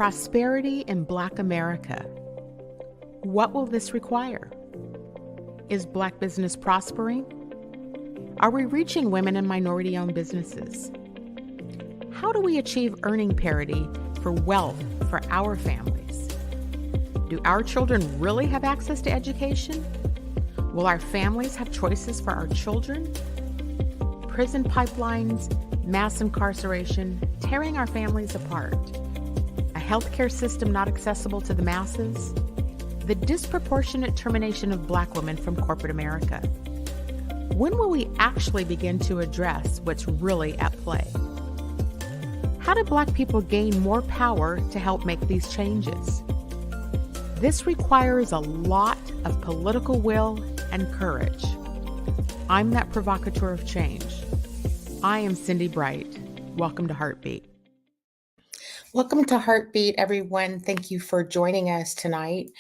Prosperity in Black America. What will this require? Is Black business prospering? Are we reaching women and minority-owned businesses? How do we achieve earning parity for wealth for our families? Do our children really have access to education? Will our families have choices for our children? Prison pipelines, mass incarceration, tearing our families apart. A healthcare system not accessible to the masses. The disproportionate termination of Black women from corporate America. When will we actually begin to address what's really at play? How do Black people gain more power to help make these changes? This requires a lot of political will and courage. I'm that provocateur of change. I am Cindi Bright. Welcome to HeartBeat. Welcome to HeartBeat, everyone. Thank you for joining us tonight.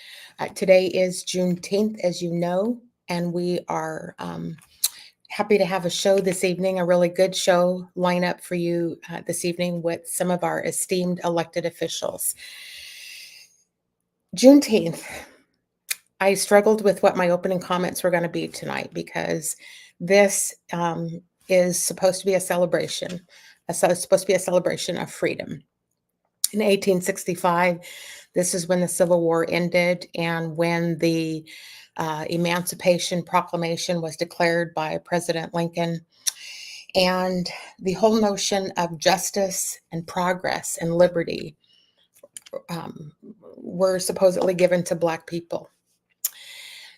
Today is Juneteenth, as you know, and we are happy to have a show this evening, a really good show lineup for you this evening with some of our esteemed elected officials. Juneteenth. I struggled with what my opening comments were going to be tonight because this is supposed to be a celebration. It's supposed to be a celebration of freedom. In 1865, this is when the Civil War ended and when the Emancipation Proclamation was declared by President Lincoln. And the whole notion of justice and progress and liberty were supposedly given to Black people.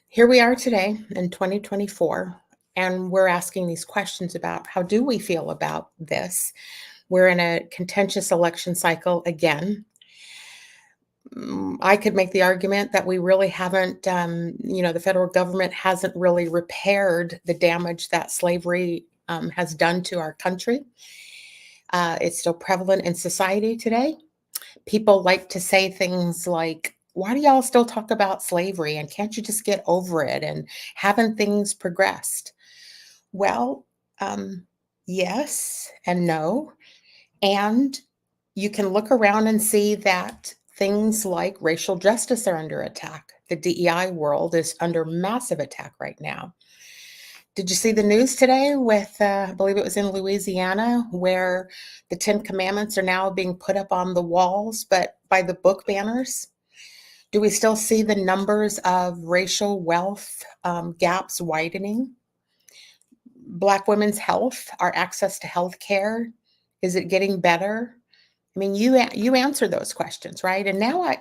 Here we are today in 2024, and we're asking these questions about how do we feel about this? We're in a contentious election cycle again. I could make the argument that we really haven't, the federal government hasn't really repaired the damage that slavery has done to our country. It's still prevalent in society today. People like to say things like, why do y'all still talk about slavery? And can't you just get over it? And haven't things progressed? Well, yes and no. And you can look around and see that things like racial justice are under attack. The DEI world is under massive attack right now. Did you see the news today with, I believe it was in Louisiana, where the 10 Commandments are now being put up on the walls, but by the book banners? Do we still see the numbers of racial wealth gaps widening? Black women's health, our access to health care, is it getting better? I mean, you answer those questions, right? And now,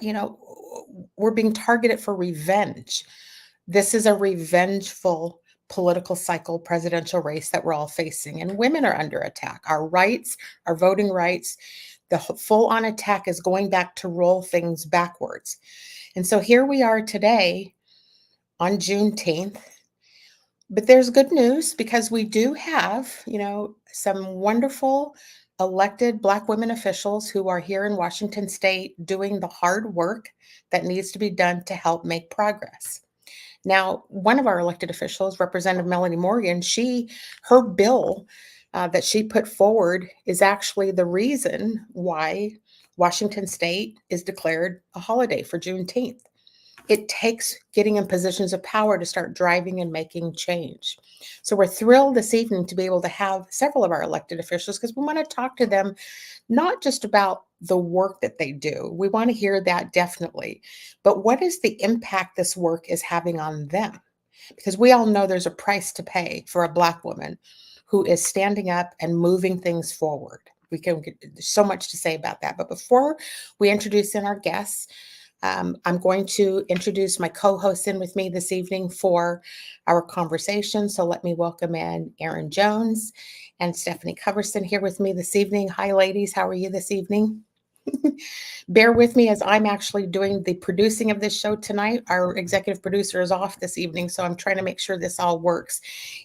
we're being targeted for revenge. This is a revengeful political cycle, presidential race that we're all facing. And women are under attack. Our rights, our voting rights, the full-on attack is going back to roll things backwards. And so here we are today on Juneteenth. But there's good news because we do have, some wonderful elected Black women officials who are here in Washington State doing the hard work that needs to be done to help make progress. Now, one of our elected officials, Representative Melanie Morgan, her bill that she put forward is actually the reason why Washington State is declared a holiday for Juneteenth. It takes getting in positions of power to start driving and making change. So we're thrilled this evening to be able to have several of our elected officials because we want to talk to them not just about the work that they do. We want to hear that definitely. But what is the impact this work is having on them? Because we all know there's a price to pay for a Black woman who is standing up and moving things forward. There's so much to say about that. But before we introduce in our guests, I'm going to introduce my co-hosts in with me this evening for our conversation. So let me welcome in Erin Jones and Stefani Coverson here with me this evening. Hi, ladies. How are you this evening? Bear with me as I'm actually doing the producing of this show tonight. Our executive producer is off this evening, so I'm trying to make sure this all works.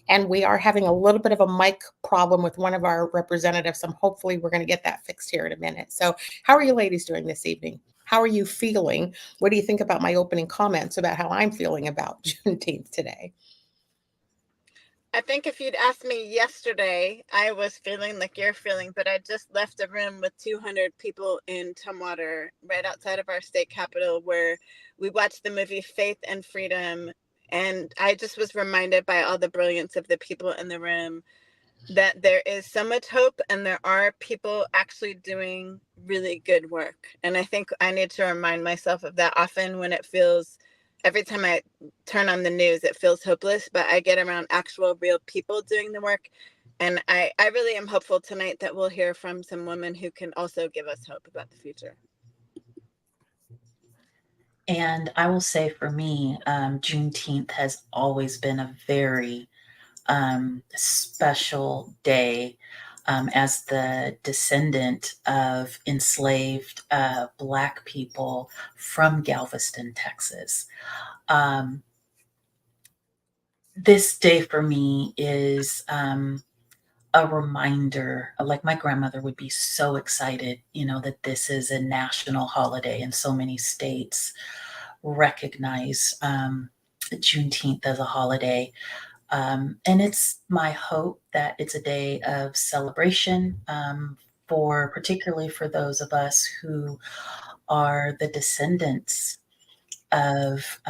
And we are having a little bit of a mic problem with one of our representatives. So hopefully we're going to get that fixed here in a minute. So how are you ladies doing this evening? How are you feeling? What do you think about my opening comments about how I'm feeling about Juneteenth today? I think if you'd asked me yesterday, I was feeling like you're feeling, but I just left a room with 200 people in Tumwater, right outside of our state capitol, where we watched the movie Faith and Freedom. And I just was reminded by all the brilliance of the people in the room that there is so much hope and there are people actually doing really good work. And I think I need to remind myself of that often when it feels, every time I turn on the news, it feels hopeless, but I get around actual real people doing the work. And I really am hopeful tonight that we'll hear from some women who can also give us hope about the future. And I will say for me, Juneteenth has always been a very special day as the descendant of enslaved Black people from Galveston, Texas. This day for me is a reminder, like my grandmother would be so excited, that this is a national holiday and so many states recognize Juneteenth as a holiday. And it's my hope that it's a day of celebration particularly for those of us who are the descendants of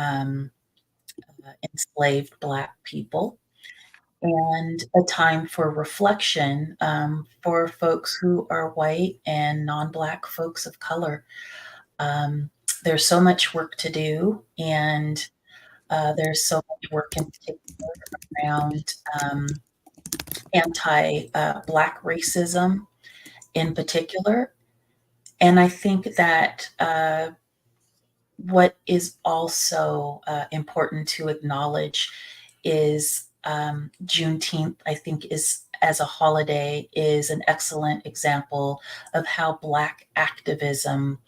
enslaved Black people, and a time for reflection for folks who are white and non-Black folks of color. There's so much work to do, and there's so much work in particular around anti-Black racism in particular. And I think that what is also important to acknowledge is Juneteenth, I think, is as a holiday, is an excellent example of how Black activism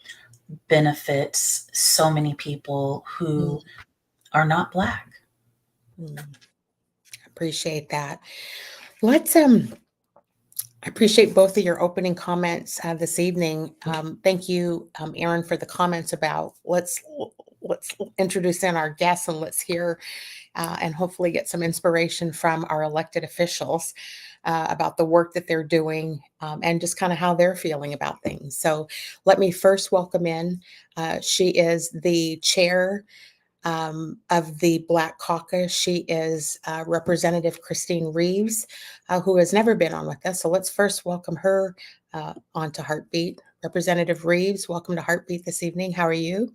benefits so many people who are not Black. Appreciate that. I appreciate both of your opening comments this evening. Thank you, Erin, for the comments about let's introduce in our guests and let's hear and hopefully get some inspiration from our elected officials about the work that they're doing and just kind of how they're feeling about things. So let me first welcome in. She is the chair of the Black Caucus. She is Representative Kristine Reeves, who has never been on with us. So let's first welcome her onto HeartBeat. Representative Reeves, welcome to HeartBeat this evening. How are you?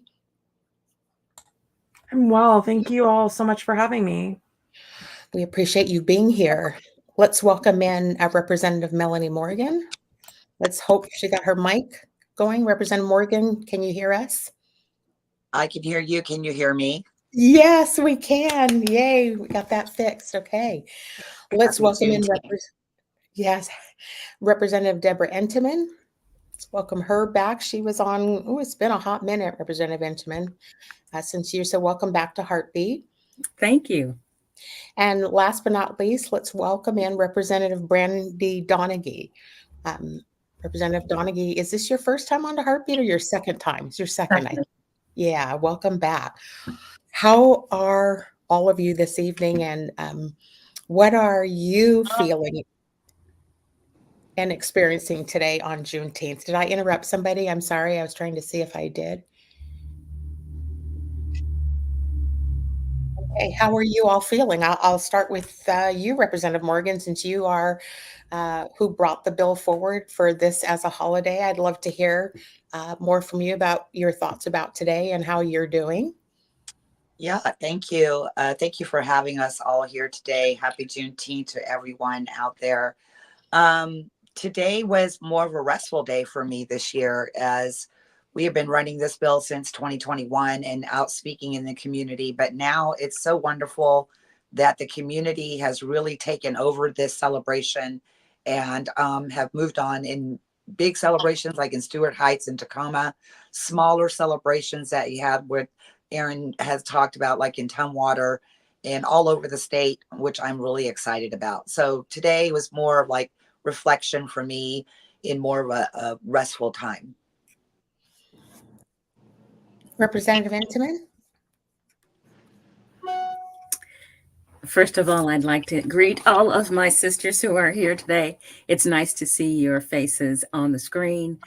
I'm well. Thank you all so much for having me. We appreciate you being here. Let's welcome in Representative Melanie Morgan. Let's hope she got her mic going. Representative Morgan, can you hear us? I can hear you. Can you hear me? Yes, we can. Yay, we got that fixed. Okay. Let's welcome in Representative Debra Entenman. Let's welcome her back. She was on, it's been a hot minute, Representative Entenman, since you're so welcome back to HeartBeat. Thank you. And last but not least, let's welcome in Representative Brandt Donaghy. Representative Donaghy, is this your first time on to HeartBeat or your second time? It's your second, I think. Yeah, welcome back. How are all of you this evening, and what are you feeling and experiencing today on Juneteenth? Did I interrupt somebody? I'm sorry. I was trying to see if I did. Okay, how are you all feeling? I'll start with you, Representative Morgan, since you are who brought the bill forward for this as a holiday. I'd love to hear more from you about your thoughts about today and how you're doing. Yeah, thank you. Thank you for having us all here today. Happy Juneteenth to everyone out there. Today was more of a restful day for me this year, as we have been running this bill since 2021 and out speaking in the community. But now it's so wonderful that the community has really taken over this celebration and have moved on in big celebrations like in Stewart Heights and Tacoma, smaller celebrations that you have with Erin has talked about, like in Tumwater and all over the state, which I'm really excited about. So today was more of like reflection for me in more of a restful time. Representative Entenman? First of all, I'd like to greet all of my sisters who are here today. It's nice to see your faces on the screen.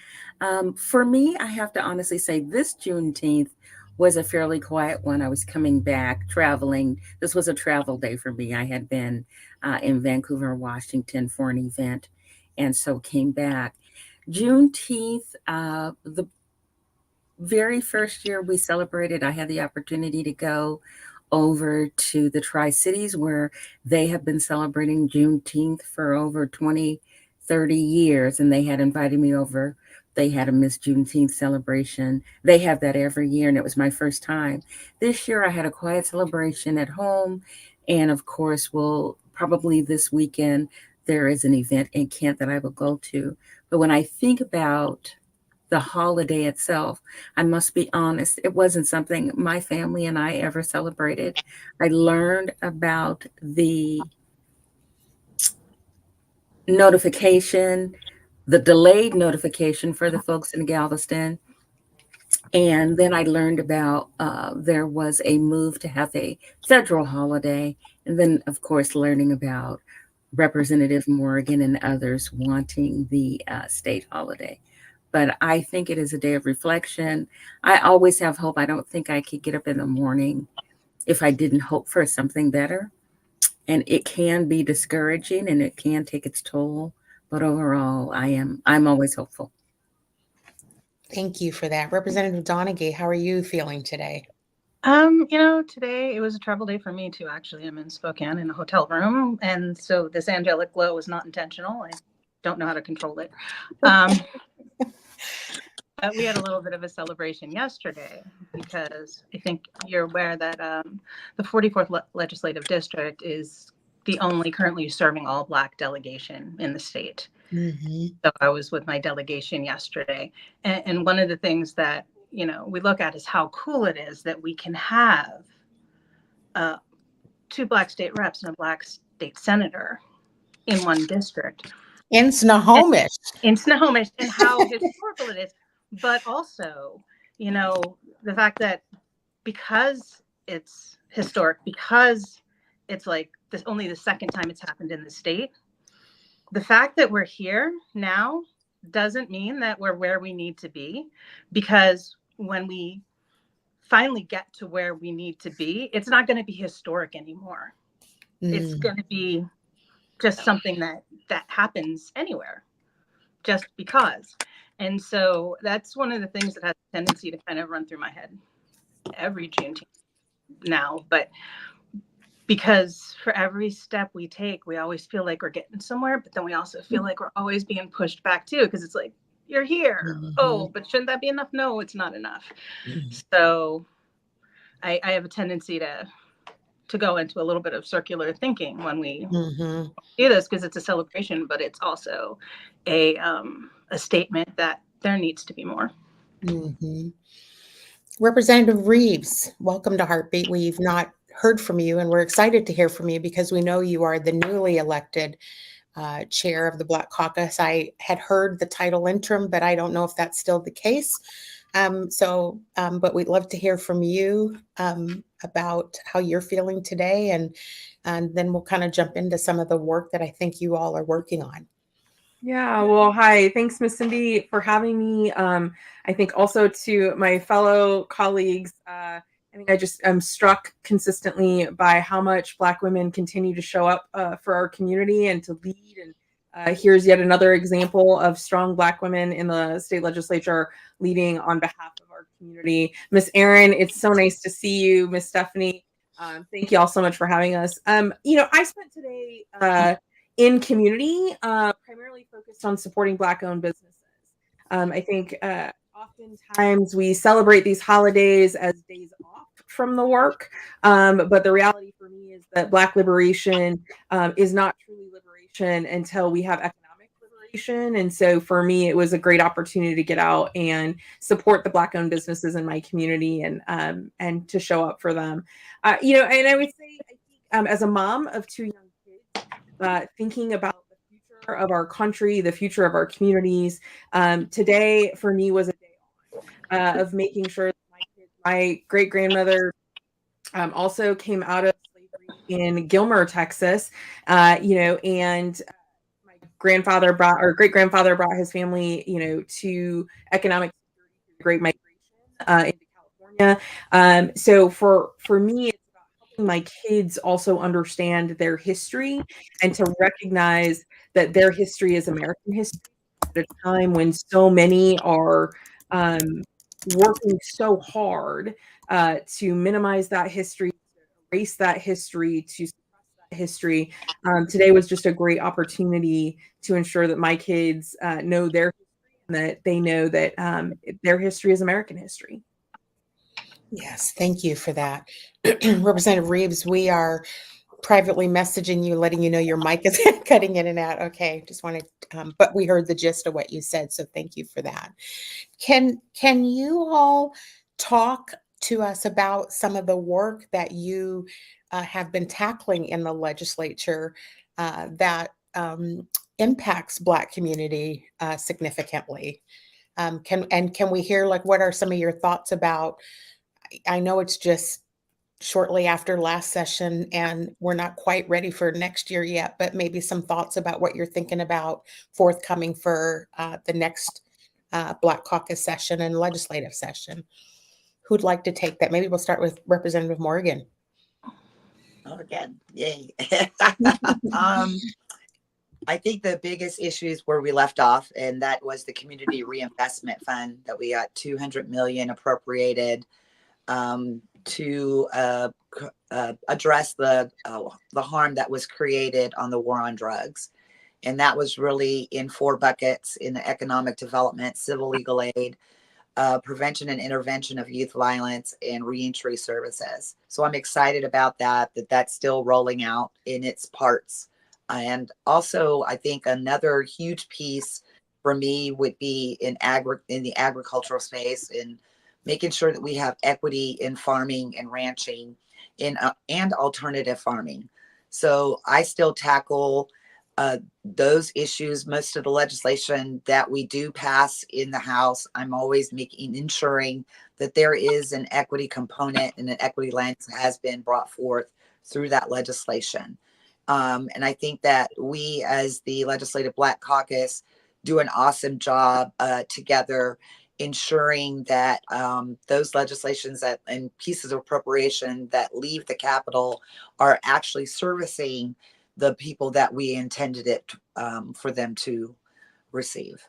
For me, I have to honestly say this Juneteenth was a fairly quiet one. I was coming back traveling. This was a travel day for me. I had been in Vancouver, Washington for an event, and so came back. Juneteenth, the very first year we celebrated, I had the opportunity to go over to the Tri-Cities where they have been celebrating Juneteenth for over 20, 30 years. And they had invited me over. They had a Miss Juneteenth celebration. They have that every year, and it was my first time. This year I had a quiet celebration at home. And of course, probably this weekend, there is an event in Kent that I will go to. But when I think about the holiday itself, I must be honest, it wasn't something my family and I ever celebrated. I learned about the notification, the delayed notification for the folks in Galveston. And then I learned about there was a move to have a federal holiday. And then, of course, learning about Representative Morgan and others wanting the state holiday. But I think it is a day of reflection. I always have hope. I don't think I could get up in the morning if I didn't hope for something better. And it can be discouraging and it can take its toll. But overall, I'm always hopeful. Thank you for that. Representative Donaghy, how are you feeling today? Today it was a travel day for me too. Actually, I'm in Spokane in a hotel room. And so this angelic glow was not intentional. I don't know how to control it. We had a little bit of a celebration yesterday because I think you're aware that the 44th Legislative District is the only currently serving all Black delegation in the state. Mm-hmm. So I was with my delegation yesterday. And one of the things that, we look at is how cool it is that we can have 2 Black state reps and a Black state senator in one district. In Snohomish. And how historical it is. But also, the fact that because it's historic, because it's like this only the second time it's happened in the state, the fact that we're here now doesn't mean that we're where we need to be, because when we finally get to where we need to be, it's not going to be historic anymore. It's going to be just something that happens anywhere just because. And so that's one of the things that has a tendency to kind of run through my head every Juneteenth now. But because for every step we take, we always feel like we're getting somewhere, but then we also feel like we're always being pushed back too, because it's like, you're here. Mm-hmm. Oh, but shouldn't that be enough? No, it's not enough. Mm-hmm. So I have a tendency to go into a little bit of circular thinking when we do this, because it's a celebration, but it's also a statement that there needs to be more. Mm-hmm. Representative Reeves, welcome to HeartBeat. We've not heard from you, and we're excited to hear from you because we know you are the newly elected chair of the Black Caucus. I had heard the title interim, but I don't know if that's still the case. But we'd love to hear from you about how you're feeling today, and then we'll kind of jump into some of the work that I think you all are working on. Yeah, well, hi. Thanks, Miss Cindi, for having me. I think also to my fellow colleagues, I think I just am struck consistently by how much Black women continue to show up for our community and to lead. And here's yet another example of strong Black women in the state legislature leading on behalf of our community. Miss Erin, it's so nice to see you. Miss Stefani, thank you all so much for having us. I spent today in community, primarily focused on supporting Black-owned businesses. I think oftentimes we celebrate these holidays as days off from the work, but the reality for me is that Black liberation is not truly liberation until we have economic liberation. And so for me, it was a great opportunity to get out and support the Black-owned businesses in my community and to show up for them. And I would say, I think as a mom of 2 young kids, thinking about the future of our country, the future of our communities, today for me was a day of making sure that my great-grandmother also came out of slavery. in Gilmer, Texas, and my grandfather brought, or great grandfather brought his family, to economic Great Migration into California. So for me, it's about helping my kids also understand their history and to recognize that their history is American history at a time when so many are working so hard to minimize that history, to erase that history, to suppress that history. Today was just a great opportunity to ensure that my kids know their history and that they know that their history is American history. Yes, thank you for that. Representative Reeves, we are privately messaging you, letting you know your mic is cutting in and out. Okay, just wanted, but we heard the gist of what you said, so thank you for that. Can you all talk to us about some of the work that you have been tackling in the legislature that impacts Black community significantly? Can we hear, like, what are some of your thoughts about? I know it's just shortly after last session and we're not quite ready for next year yet, but maybe some thoughts about what you're thinking about forthcoming for the next Black Caucus session and legislative session. Who'd like to take that? Maybe we'll start with Representative Morgan. Oh, again, yay. I think the biggest issue is where we left off, and that was the Community Reinvestment Fund that we got $200 million appropriated to address the harm that was created on the war on drugs. And that was really in 4 buckets: in economic development, civil legal aid, prevention and intervention of youth violence, and reentry services. So I'm excited about that's still rolling out in its parts. And also, I think another huge piece for me would be in the agricultural space, in making sure that we have equity in farming and ranching and alternative farming. So I still tackle those issues. Most of the legislation that we do pass in the House, I'm always ensuring that there is an equity component and an equity lens has been brought forth through that legislation. And I think that we, as the Legislative Black Caucus, do an awesome job together, ensuring that those legislations and pieces of appropriation that leave the Capitol are actually servicing the people that we intended it for them to receive.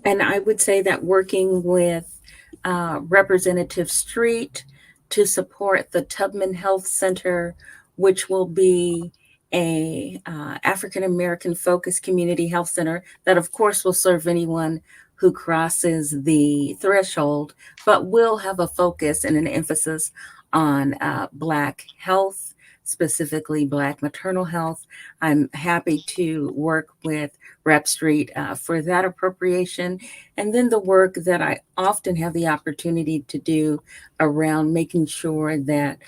And I would say that working with Representative Street to support the Tubman Health Center, which will be a African American focused community health center that of course will serve anyone who crosses the threshold, but will have a focus and an emphasis on Black health, specifically Black maternal health. I'm happy to work with Rep Street for that appropriation. And then the work that I often have the opportunity to do around making sure that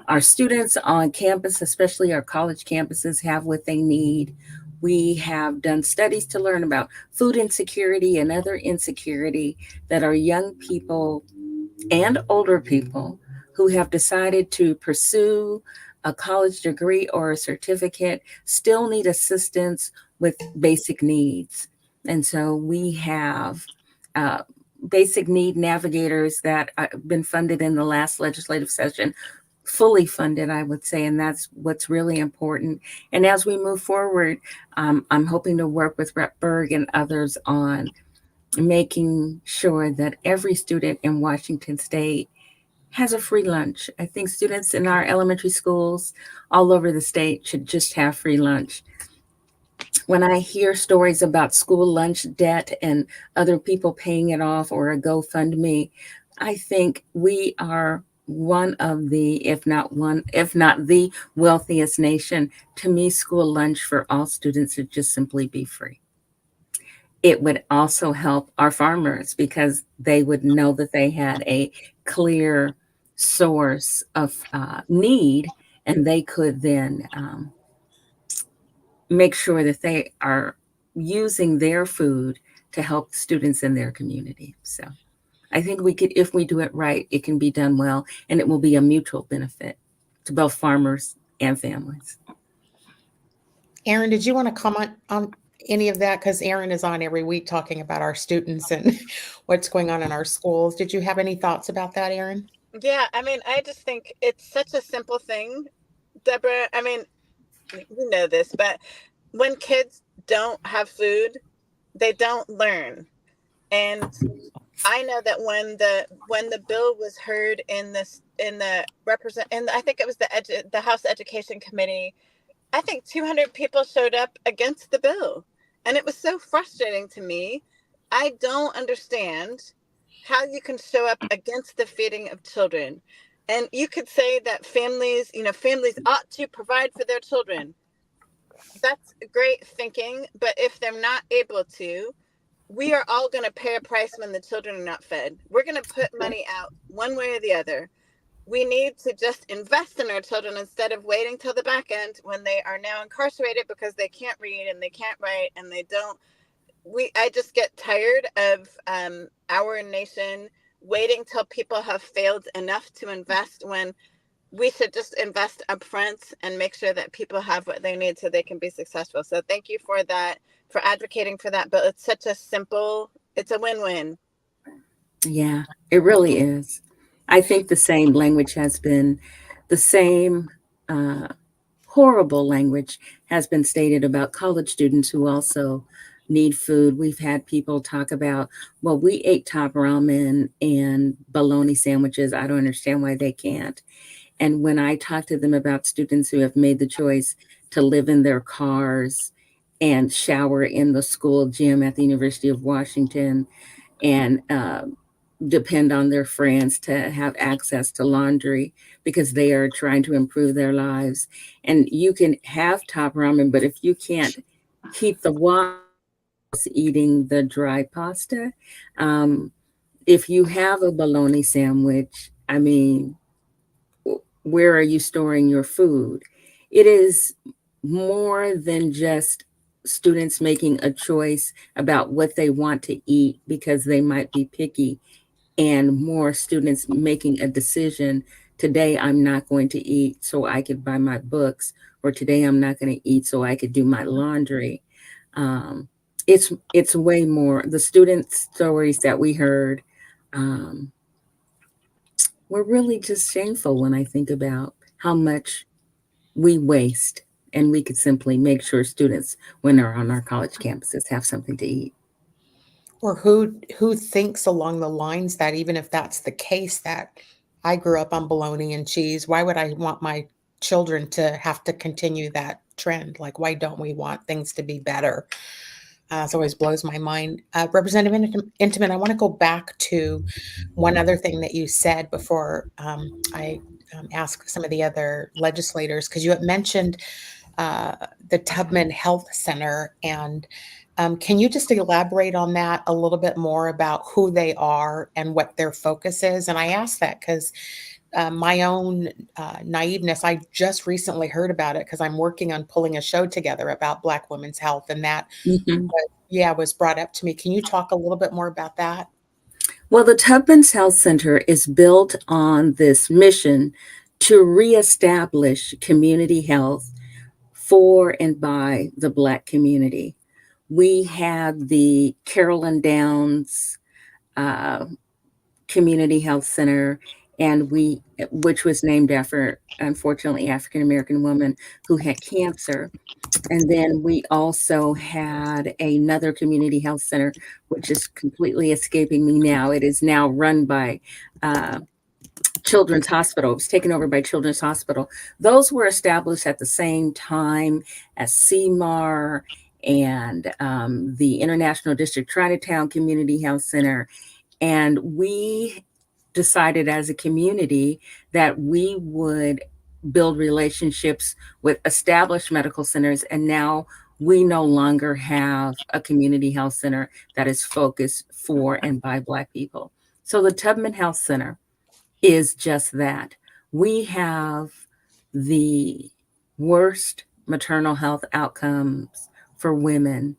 our students on campus, especially our college campuses, have what they need. We have done studies to learn about food insecurity and other insecurity that our young people and older people who have decided to pursue a college degree or a certificate still need assistance with basic needs. And so we have basic need navigators that have been funded in the last legislative session, fully funded, I would say, and that's what's really important. And as we move forward, I'm hoping to work with Rep Berg and others on making sure that every student in Washington State has a free lunch. I think students in our elementary schools all over the state should just have free lunch. When I hear stories about school lunch debt and other people paying it off or a GoFundMe, I think we are one of the, if not the wealthiest nation. To me, school lunch for all students should just simply be free. It would also help our farmers because they would know that they had a clear source of need, and they could then make sure that they are using their food to help students in their community. So I think we could, if we do it right, it can be done well, and it will be a mutual benefit to both farmers and families. Erin, did you want to comment on any of that? Because Erin is on every week talking about our students and what's going on in our schools. Did you have any thoughts about that, Erin? Yeah, I mean, I just think it's such a simple thing, Debra. I mean, you know this, but when kids don't have food, they don't learn. And I know that when the bill was heard in I think it was the House Education Committee, I think 200 people showed up against the bill. And it was so frustrating to me. I don't understand how you can show up against the feeding of children. And you could say that families ought to provide for their children. That's great thinking, but if they're not able to, we are all going to pay a price when the children are not fed. We're going to put money out one way or the other. We need to just invest in our children instead of waiting till the back end when they are now incarcerated because they can't read and they can't write and they don't. I just get tired of our nation waiting till people have failed enough to invest, when we should just invest up front and make sure that people have what they need so they can be successful. So thank you for that, for advocating for that. But it's such a simple, it's a win-win. Yeah, it really is. I think the same language has been, the same horrible language has been stated about college students who also need food. We've had people talk about, well, we ate top ramen and bologna sandwiches. I don't understand why they can't. And when I talk to them about students who have made the choice to live in their cars and shower in the school gym at the University of Washington and depend on their friends to have access to laundry because they are trying to improve their lives. And you can have top ramen, but if you can't keep the water eating the dry pasta, if you have a bologna sandwich, I mean, where are you storing your food? It is more than just students making a choice about what they want to eat because they might be picky, and more students making a decision. Today, I'm not going to eat so I could buy my books, or today I'm not going to eat so I could do my laundry. It's way more. The student stories that we heard were really just shameful when I think about how much we waste, and we could simply make sure students, when they're on our college campuses, have something to eat. Or who thinks along the lines that even if that's the case, that I grew up on bologna and cheese, why would I want my children to have to continue that trend? Like, why don't we want things to be better? It always blows my mind. Representative Entenman, I want to go back to one other thing that you said before I ask some of the other legislators, because you had mentioned the Tubman Health Center. And can you just elaborate on that a little bit more about who they are and what their focus is? And I ask that because my own naiveness, I just recently heard about it because I'm working on pulling a show together about Black women's health, and that was brought up to me. Can you talk a little bit more about that? Well, the Tubman's Health Center is built on this mission to reestablish community health for and by the Black community. We had the Carolyn Downs Community Health Center, which was named after, unfortunately, African-American woman who had cancer. And then we also had another community health center, which is completely escaping me now. It is now run by Children's Hospital. It was taken over by Children's Hospital. Those were established at the same time as CMAR and the International District Chinatown Community Health Center. And we decided as a community that we would build relationships with established medical centers. And now we no longer have a community health center that is focused for and by Black people. So the Tubman Health Center is just that. We have the worst maternal health outcomes for women.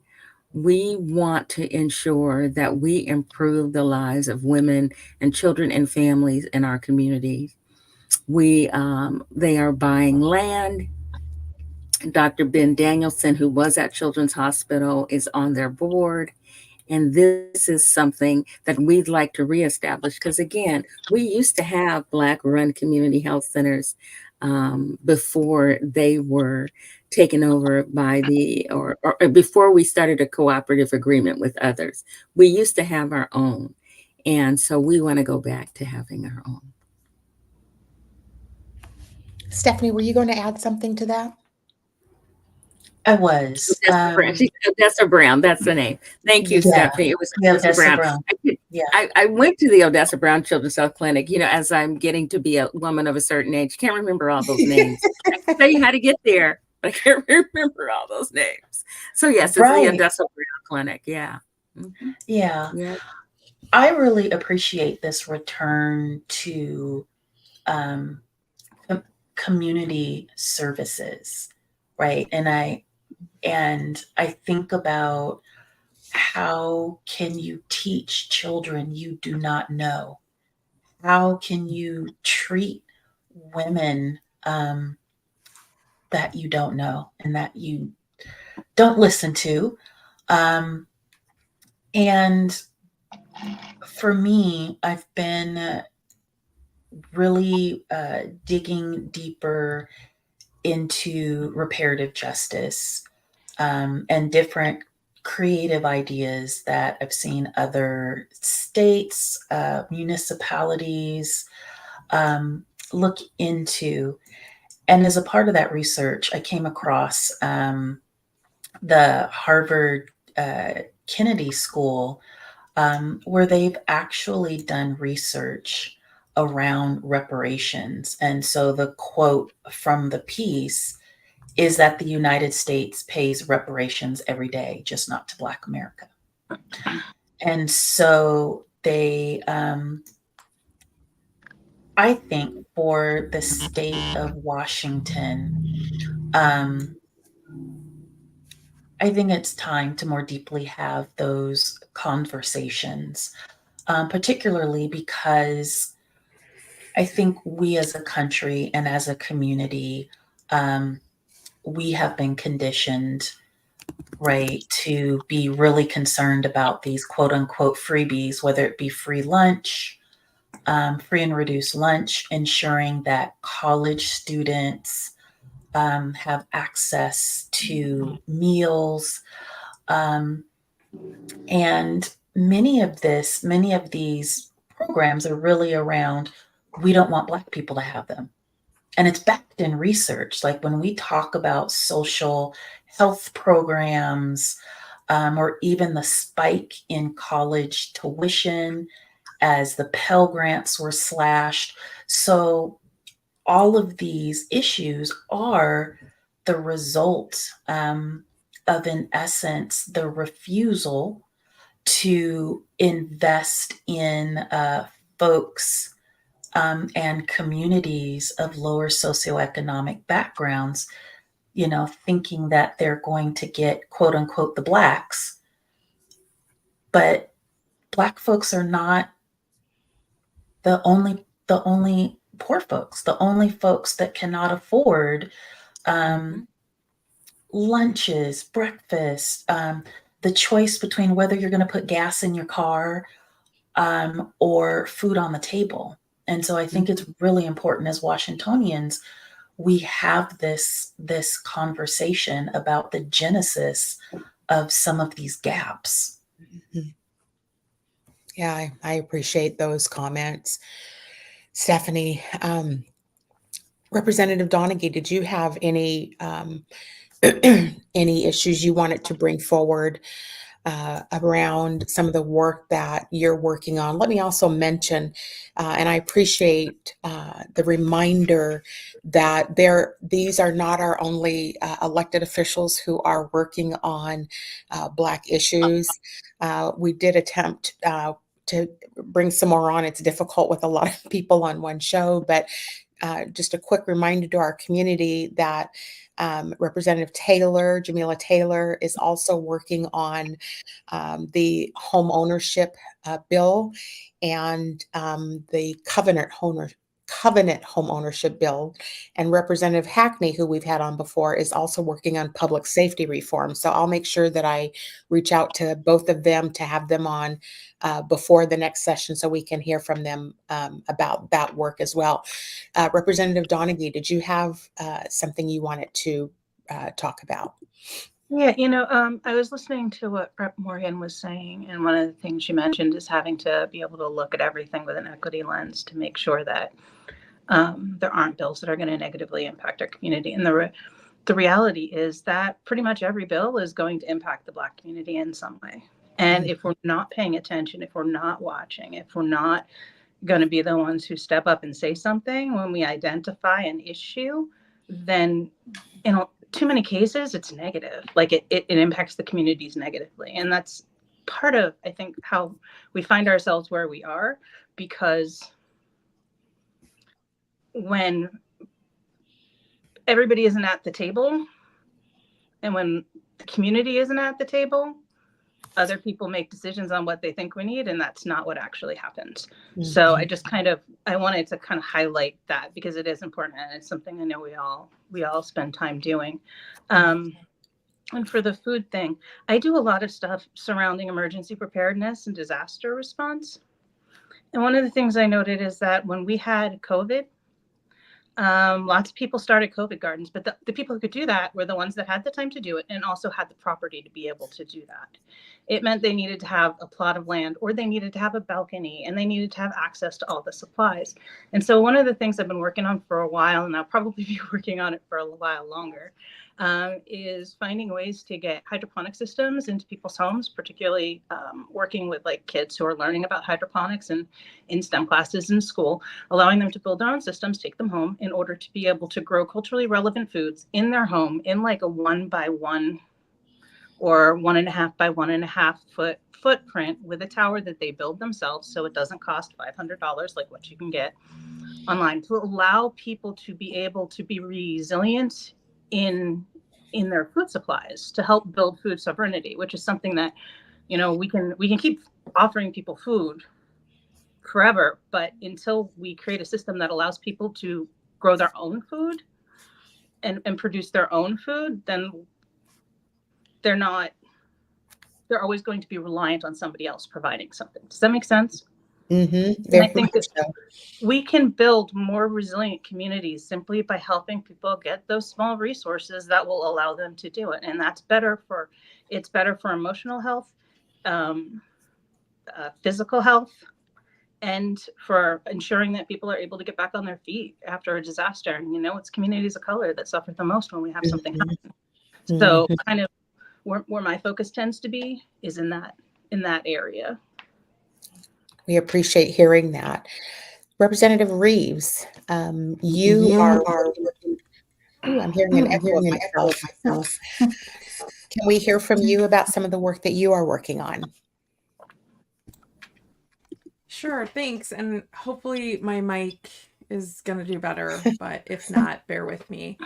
We want to ensure that we improve the lives of women and children and families in our communities. They are buying land. Dr. Ben Danielson, who was at Children's Hospital, is on their board. And this is something that we'd like to reestablish because, again, we used to have Black-run community health centers before they were taken over by or before we started a cooperative agreement with others. We used to have our own. And so we want to go back to having our own. Stephanie, were you going to add something to that? I was. Odessa Brown, that's the name. Thank you, Yeah. Stephanie. It was Odessa Brown. Yeah. I went to the Odessa Brown Children's Health Clinic, as I'm getting to be a woman of a certain age. Can't remember all those names. I can tell you how to get there, but I can't remember all those names. So yes, it's the Odessa Brown Clinic. Yeah. Mm-hmm. Yeah. I really appreciate this return to community services, right? And I think about how can you teach children you do not know? How can you treat women that you don't know and that you don't listen to? And for me, I've been really digging deeper into reparative justice and different creative ideas that I've seen other states, municipalities look into. And as a part of that research, I came across the Harvard Kennedy School, where they've actually done research around reparations. And so the quote from the piece is that the United States pays reparations every day, just not to Black America. And so they, I think for the state of Washington, I think it's time to more deeply have those conversations, particularly because I think we as a country and as a community, we have been conditioned, right, to be really concerned about these quote unquote freebies, whether it be free lunch, free and reduced lunch, ensuring that college students have access to meals. And many of these programs are really around, we don't want Black people to have them. And it's backed in research. Like when we talk about social health programs, or even the spike in college tuition as the Pell Grants were slashed. So all of these issues are the result of, in essence, the refusal to invest in folks and communities of lower socioeconomic backgrounds, thinking that they're going to get quote unquote the Blacks. But Black folks are not the only poor folks, the only folks that cannot afford lunches, breakfast, the choice between whether you're going to put gas in your car or food on the table. And so I think it's really important as Washingtonians, we have this conversation about the genesis of some of these gaps. Mm-hmm. Yeah, I appreciate those comments. Stephanie, Representative Donaghy, did you have any any issues you wanted to bring forward around some of the work that you're working on? Let me also mention, and I appreciate the reminder that these are not our only elected officials who are working on Black issues. We did attempt to bring some more on. It's difficult with a lot of people on one show, but just a quick reminder to our community that Representative Taylor, Jamila Taylor, is also working on the home ownership bill and the covenant home ownership bill. And Representative Hackney, who we've had on before, is also working on public safety reform. So I'll make sure that I reach out to both of them to have them on before the next session so we can hear from them about that work as well. Representative Donaghy, did you have something you wanted to talk about? Yeah, I was listening to what Rep. Morgan was saying, and one of the things she mentioned is having to be able to look at everything with an equity lens to make sure that there aren't bills that are going to negatively impact our community. And the reality is that pretty much every bill is going to impact the Black community in some way. And if we're not paying attention, if we're not watching, if we're not going to be the ones who step up and say something when we identify an issue, then too many cases, it's negative. Like it impacts the communities negatively. And that's part of, I think, how we find ourselves where we are, because when everybody isn't at the table and when the community isn't at the table, other people make decisions on what they think we need, and that's not what actually happens. Mm-hmm. So I wanted to kind of highlight that because it is important and it's something I know we all spend time doing. And for the food thing, I do a lot of stuff surrounding emergency preparedness and disaster response. And one of the things I noted is that when we had COVID, lots of people started COVID gardens, but the people who could do that were the ones that had the time to do it and also had the property to be able to do that. It meant they needed to have a plot of land, or they needed to have a balcony, and they needed to have access to all the supplies. And so one of the things I've been working on for a while, and I'll probably be working on it for a while longer, is finding ways to get hydroponic systems into people's homes, particularly working with like kids who are learning about hydroponics and in STEM classes in school, allowing them to build their own systems, take them home in order to be able to grow culturally relevant foods in their home in like a 1x1 or 1.5 by 1.5 foot footprint with a tower that they build themselves. So it doesn't cost $500 like what you can get online, to allow people to be able to be resilient in their food supplies, to help build food sovereignty, which is something that, we can keep offering people food forever, but until we create a system that allows people to grow their own food and produce their own food, then they're always going to be reliant on somebody else providing something. Does that make sense? Mm-hmm. And I think that we can build more resilient communities simply by helping people get those small resources that will allow them to do it. And that's better for emotional health, physical health, and for ensuring that people are able to get back on their feet after a disaster. And it's communities of color that suffer the most when we have something happen. Mm-hmm. So kind of where my focus tends to be is in that area. We appreciate hearing that. Representative Reeves, you are I'm hearing an echo of myself. Can we hear from you about some of the work that you are working on? Sure, thanks. And hopefully my mic is going to do better, but if not, bear with me.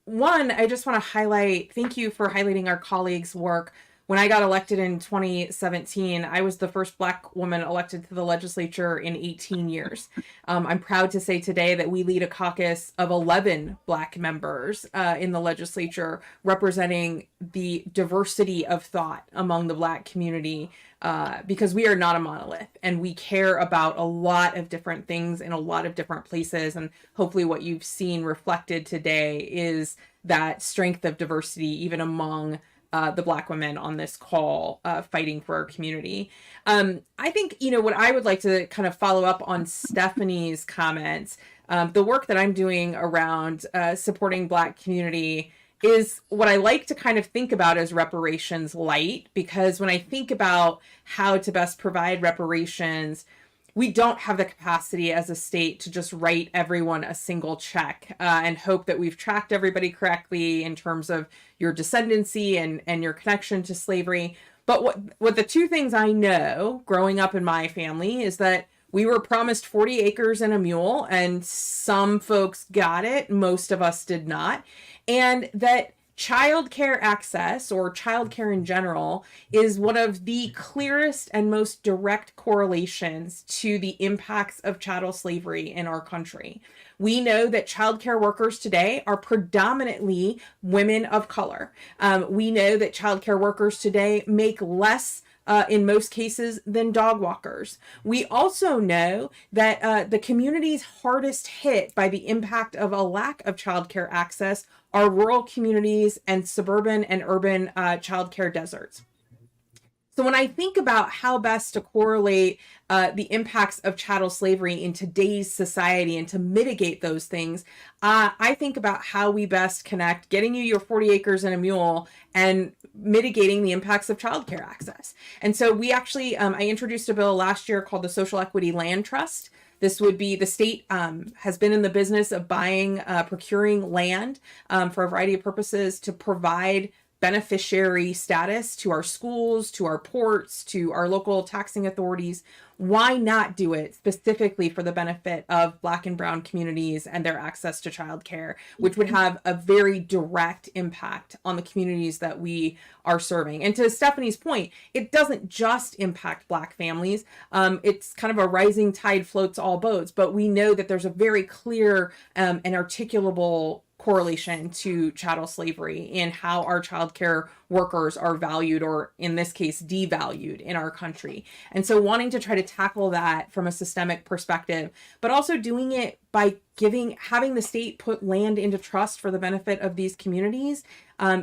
One, I just want to thank you for highlighting our colleagues' work. When I got elected in 2017, I was the first Black woman elected to the legislature in 18 years. I'm proud to say today that we lead a caucus of 11 Black members in the legislature, representing the diversity of thought among the Black community, because we are not a monolith and we care about a lot of different things in a lot of different places. And hopefully what you've seen reflected today is that strength of diversity, even among the Black women on this call, fighting for our community. I think, what I would like to kind of follow up on Stefani's comments, the work that I'm doing around supporting Black community is what I like to kind of think about as reparations light, because when I think about how to best provide reparations, we don't have the capacity as a state to just write everyone a single check and hope that we've tracked everybody correctly in terms of your descendancy and your connection to slavery. But what the two things I know growing up in my family is that We were promised 40 acres and a mule, and some folks got it. Most of us did not. And that childcare access, or childcare in general, is one of the clearest and most direct correlations to the impacts of chattel slavery in our country. We know that childcare workers today are predominantly women of color. We know that childcare workers today make less in most cases than dog walkers. We also know that the communities hardest hit by the impact of a lack of childcare access are rural communities and suburban and urban childcare deserts. So when I think about how best to correlate the impacts of chattel slavery in today's society and to mitigate those things, I think about how we best connect getting you your 40 acres and a mule and mitigating the impacts of childcare access. And so we actually, I introduced a bill last year called the Social Equity Land Trust. This would be, the state has been in the business of buying, procuring land for a variety of purposes to provide beneficiary status to our schools, to our ports, to our local taxing authorities. Why not do it specifically for the benefit of Black and Brown communities and their access to childcare, which would have a very direct impact on the communities that we are serving? And to Stephanie's point, it doesn't just impact Black families. It's kind of a rising tide floats all boats, but we know that there's a very clear and articulable correlation to chattel slavery in how our childcare workers are valued, or in this case, devalued in our country. And so wanting to try to tackle that from a systemic perspective, but also doing it by having the state put land into trust for the benefit of these communities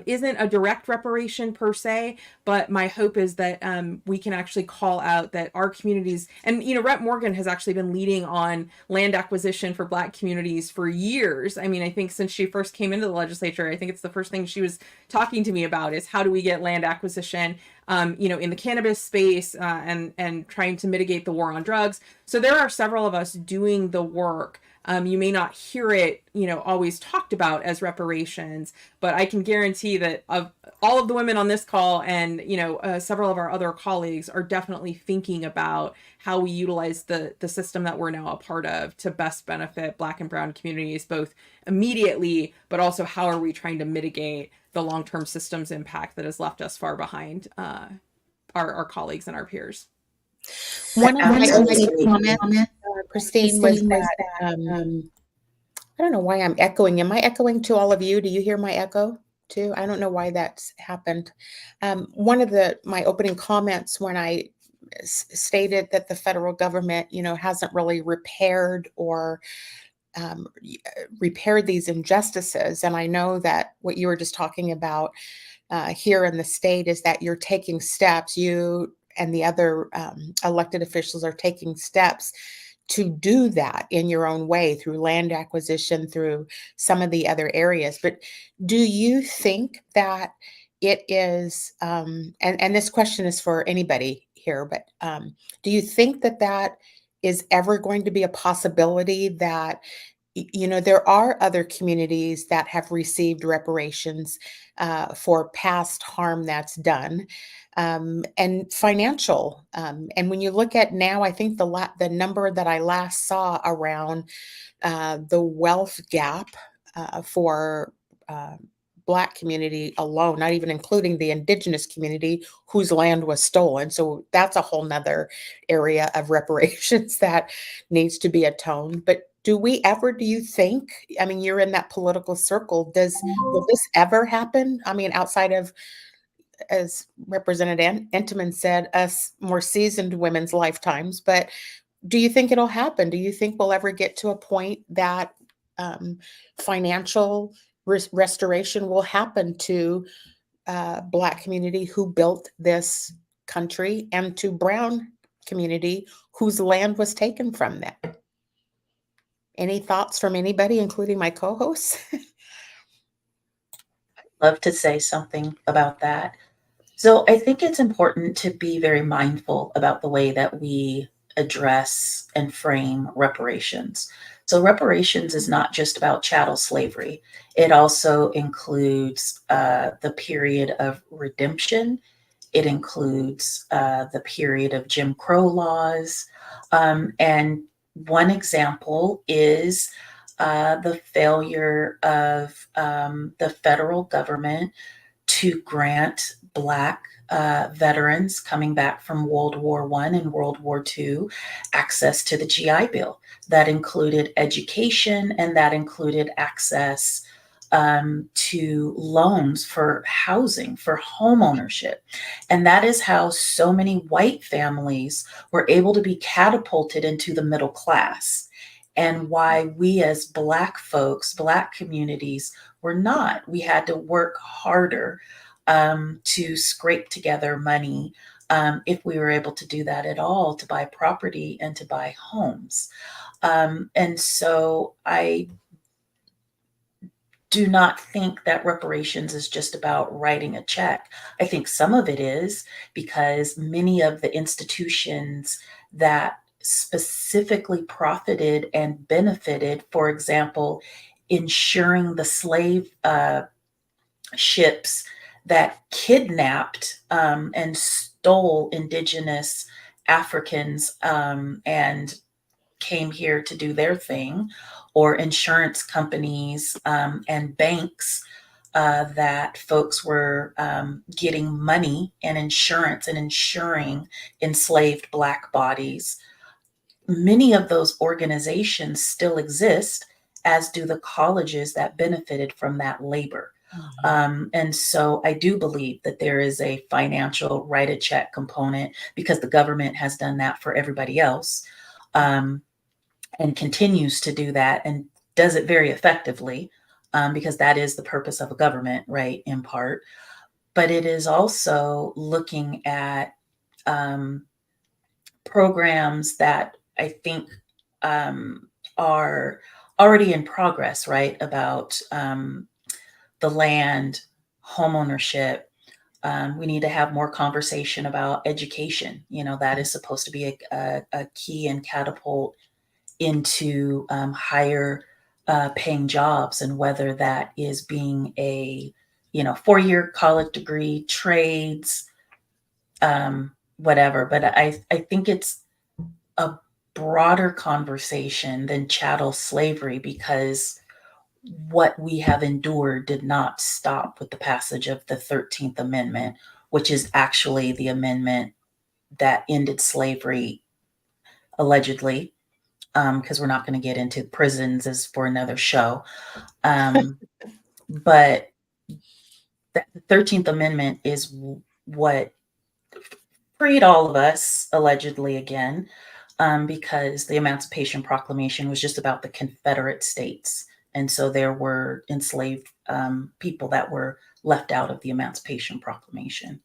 isn't a direct reparation per se, but my hope is that we can actually call out that our communities, and Rep. Morgan has actually been leading on land acquisition for Black communities for years. I mean, I think since she first came into the legislature, I think it's the first thing she was talking to me about is how do we get land acquisition in the cannabis space and trying to mitigate the war on drugs. So there are several of us doing the work. You may not hear it, always talked about as reparations, but I can guarantee that of all of the women on this call and, several of our other colleagues are definitely thinking about how we utilize the system that we're now a part of to best benefit Black and Brown communities, both immediately, but also how are we trying to mitigate the long-term systems impact that has left us far behind our colleagues and our peers. One of my opening comments, Kristine, was that I don't know why I'm echoing. Am I echoing to all of you? Do you hear my echo too? I don't know why that's happened. One of my opening comments when I stated that the federal government, hasn't really repaired or repaired these injustices. And I know that what you were just talking about here in the state is that you're taking steps, you and the other elected officials are taking steps to do that in your own way through land acquisition, through some of the other areas. But do you think that it is, and this question is for anybody here, but do you think that is ever going to be a possibility that, there are other communities that have received reparations for past harm that's done, and financial. And when you look at now, I think the number that I last saw around the wealth gap for Black community alone, not even including the Indigenous community whose land was stolen. So that's a whole nother area of reparations that needs to be atoned. But do you think, I mean, you're in that political circle, will this ever happen? I mean, outside of, as Representative Entenman said, us more seasoned women's lifetimes, but do you think it'll happen? Do you think we'll ever get to a point that financial restoration will happen to Black community who built this country and to Brown community whose land was taken from them? Any thoughts from anybody, including my co-hosts? Love to say something about that. So I think it's important to be very mindful about the way that we address and frame reparations. So reparations is not just about chattel slavery. It also includes the period of redemption. It includes the period of Jim Crow laws. And one example is the failure of the federal government to grant Black veterans coming back from World War I and World War II access to the GI Bill. That included education, and that included access to loans for housing, for home ownership. And that is how so many white families were able to be catapulted into the middle class, and why we as Black folks, Black communities, were not. We had to work harder to scrape together money, if we were able to do that at all, to buy property and to buy homes. And so I do not think that reparations is just about writing a check. I think some of it is because many of the institutions that specifically profited and benefited, for example, ensuring the slave ships that kidnapped and stole indigenous Africans and came here to do their thing, or insurance companies and banks that folks were getting money and insurance and insuring enslaved Black bodies. Many of those organizations still exist, as do the colleges that benefited from that labor. And so I do believe that there is a financial write a check component, because the government has done that for everybody else, and continues to do that, and does it very effectively, because that is the purpose of a government, right, in part. But it is also looking at programs that I think are already in progress, right, about the land, homeownership. We need to have more conversation about education. That is supposed to be a key and catapult into higher paying jobs, and whether that is being a 4-year college degree, trades, whatever. But I think it's a broader conversation than chattel slavery, because what we have endured did not stop with the passage of the 13th Amendment, which is actually the amendment that ended slavery, allegedly, because we're not going to get into prisons as for another show. But the 13th Amendment is what freed all of us, allegedly, again, because the Emancipation Proclamation was just about the Confederate States. And so there were enslaved people that were left out of the Emancipation Proclamation.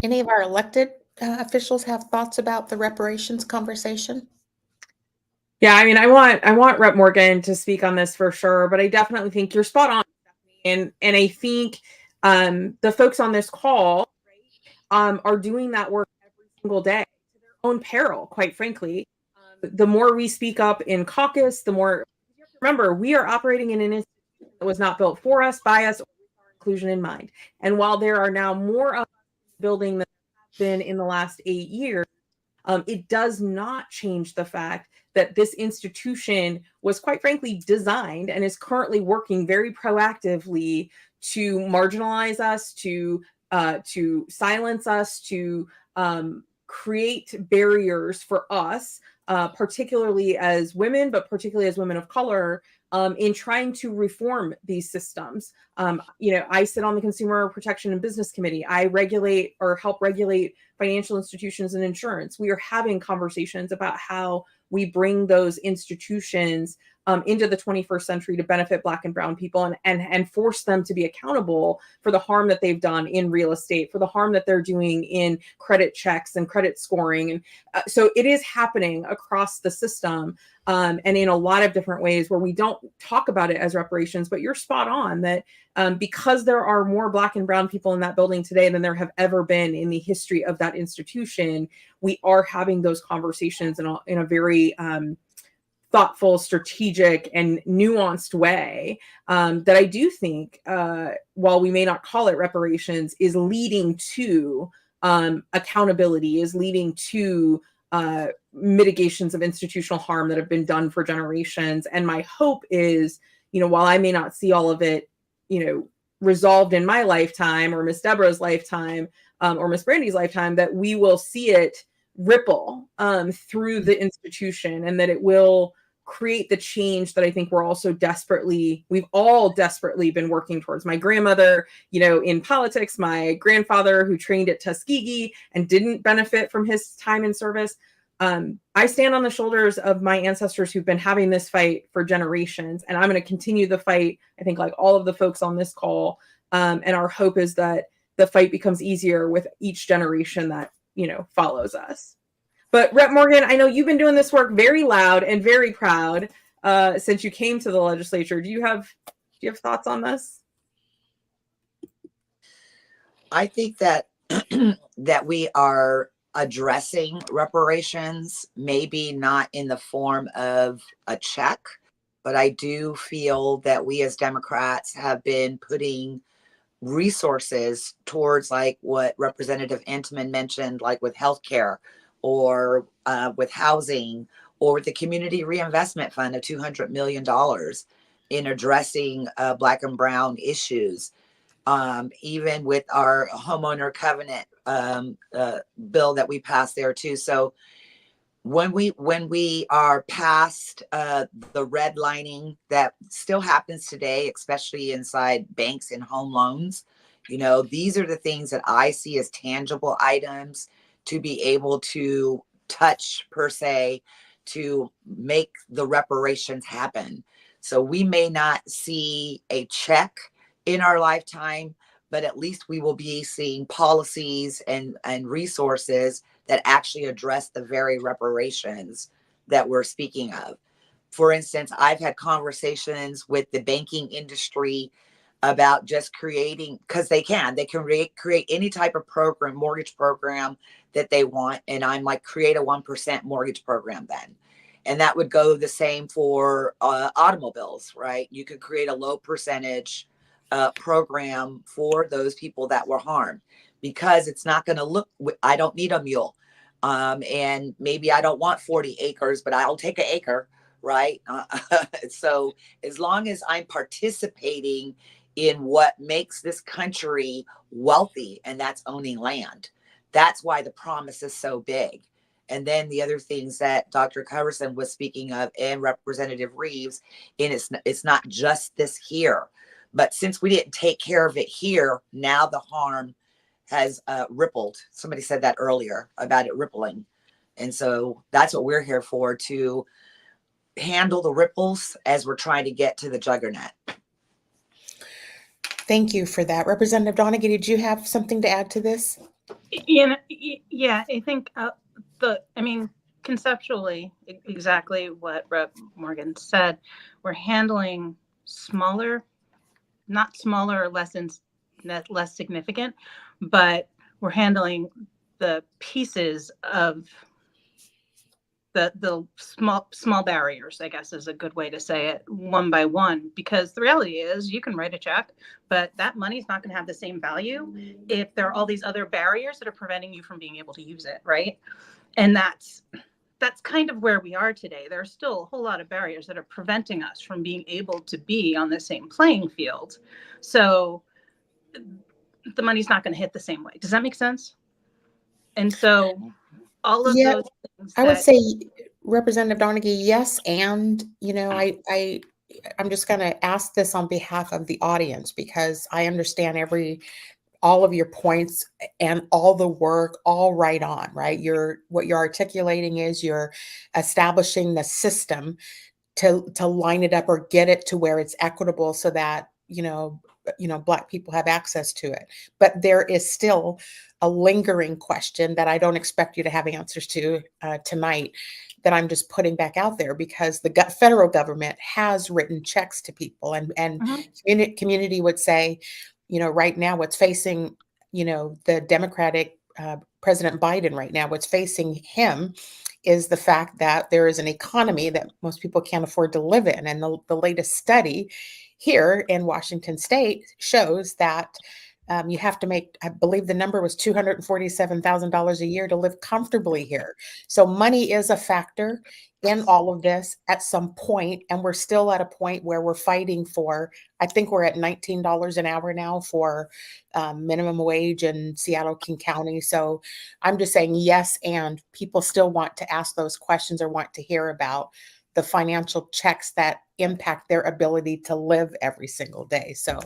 Any of our elected officials have thoughts about the reparations conversation? Yeah, I mean, I want Rep. Morgan to speak on this for sure, but I definitely think you're spot on. And I think the folks on this call are doing that work every single day to their own peril, quite frankly. The more we speak up in caucus, the more, remember, we are operating in an institution that was not built for us, by us, or with our inclusion in mind. And while there are now more of us building than there have been in the last 8 years, it does not change the fact that this institution was, quite frankly, designed and is currently working very proactively to marginalize us, to silence us, to create barriers for us, particularly as women, but particularly as women of color, in trying to reform these systems. I sit on the Consumer Protection and Business Committee. I regulate or help regulate financial institutions and insurance. We are having conversations about how we bring those institutions into the 21st century to benefit Black and brown people, and force them to be accountable for the harm that they've done in real estate, for the harm that they're doing in credit checks and credit scoring. And so it is happening across the system, and in a lot of different ways where we don't talk about it as reparations. But you're spot on that because there are more Black and brown people in that building today than there have ever been in the history of that institution, we are having those conversations in a very thoughtful, strategic, and nuanced way that I do think, while we may not call it reparations, is leading to accountability is leading to mitigations of institutional harm that have been done for generations. And my hope is, while I may not see all of it, resolved in my lifetime or Miss Debra's lifetime or Miss Brandy's lifetime, that we will see it ripple through the institution, and that it will create the change that I think we've all desperately been working towards. My grandmother, in politics, my grandfather who trained at Tuskegee and didn't benefit from his time in service. I stand on the shoulders of my ancestors who've been having this fight for generations, and I'm going to continue the fight, I think, like all of the folks on this call. And our hope is that the fight becomes easier with each generation that, follows us. But Rep. Morgan, I know you've been doing this work very loud and very proud since you came to the legislature. Do you have thoughts on this? I think that that we are addressing reparations, maybe not in the form of a check, but I do feel that we as Democrats have been putting resources towards, like what Representative Entenman mentioned, like with healthcare or with housing, or with the Community Reinvestment Fund of $200 million in addressing Black and Brown issues. Even with our homeowner covenant bill that we passed there too. So when we are past the redlining that still happens today, especially inside banks and home loans, these are the things that I see as tangible items to be able to touch, per se, to make the reparations happen. So we may not see a check in our lifetime, but at least we will be seeing policies and resources that actually address the very reparations that we're speaking of. For instance, I've had conversations with the banking industry about just creating, because they can create any type of program, mortgage program that they want. And I'm like, create a 1% mortgage program then. And that would go the same for automobiles, right? You could create a low percentage program for those people that were harmed, because it's not going to look, I don't need a mule. And maybe I don't want 40 acres, but I'll take an acre, right? So as long as I'm participating in what makes this country wealthy, and that's owning land, that's why the promise is so big. And then the other things that Dr. Coverson was speaking of, and Representative Reeves, and it's not just this here. But since we didn't take care of it here, now the harm has rippled. Somebody said that earlier about it rippling. And so that's what we're here for, to handle the ripples as we're trying to get to the juggernaut. Thank you for that. Representative Donaghy, did you have something to add to this? Yeah, I think conceptually, exactly what Rep. Morgan said. We're handling smaller, not smaller, less significant, but we're handling the pieces of the small barriers, I guess is a good way to say it, one by one, because the reality is you can write a check, but that money is not going to have the same value if there are all these other barriers that are preventing you from being able to use it, right? And that's kind of where we are today. There are still a whole lot of barriers that are preventing us from being able to be on the same playing field. So the money's not going to hit the same way. Does that make sense? And so all of those things I would say, Representative Donaghy, yes. And, I'm just going to ask this on behalf of the audience, because I understand all of your points and all the work, all right on, right? What you're articulating is you're establishing the system to line it up or get it to where it's equitable, so that, Black people have access to it. But there is still a lingering question that I don't expect you to have answers to tonight, that I'm just putting back out there, because the federal government has written checks to people, and community would say, right now what's facing, the Democratic President Biden right now, what's facing him is the fact that there is an economy that most people can't afford to live in. And the latest study here in Washington State shows that You have to make, I believe the number was $247,000 a year to live comfortably here. So money is a factor in all of this at some point, and we're still at a point where we're fighting for, I think we're at $19 an hour now for minimum wage in Seattle, King County. So I'm just saying yes, and people still want to ask those questions or want to hear about the financial checks that impact their ability to live every single day. So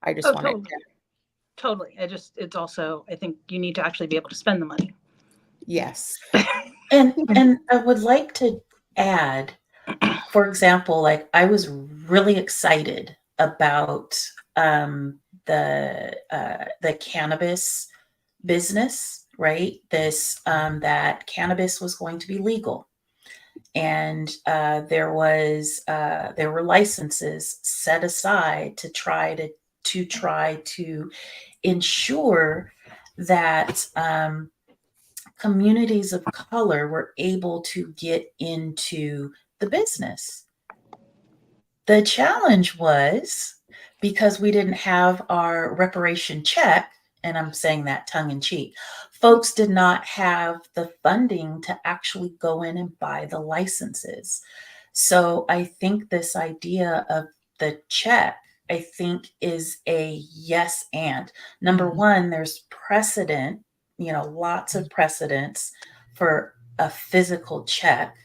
I just wanted to. Totally. It's also, I think you need to actually be able to spend the money. Yes. And I would like to add, for example, like I was really excited about the cannabis business, right? This that cannabis was going to be legal, and there were licenses set aside to try to ensure that communities of color were able to get into the business. The challenge was because we didn't have our reparation check, and I'm saying that tongue in cheek, folks did not have the funding to actually go in and buy the licenses. So I think this idea of the check, I think, is a yes and. Number one, there's precedent, lots of precedents for a physical check.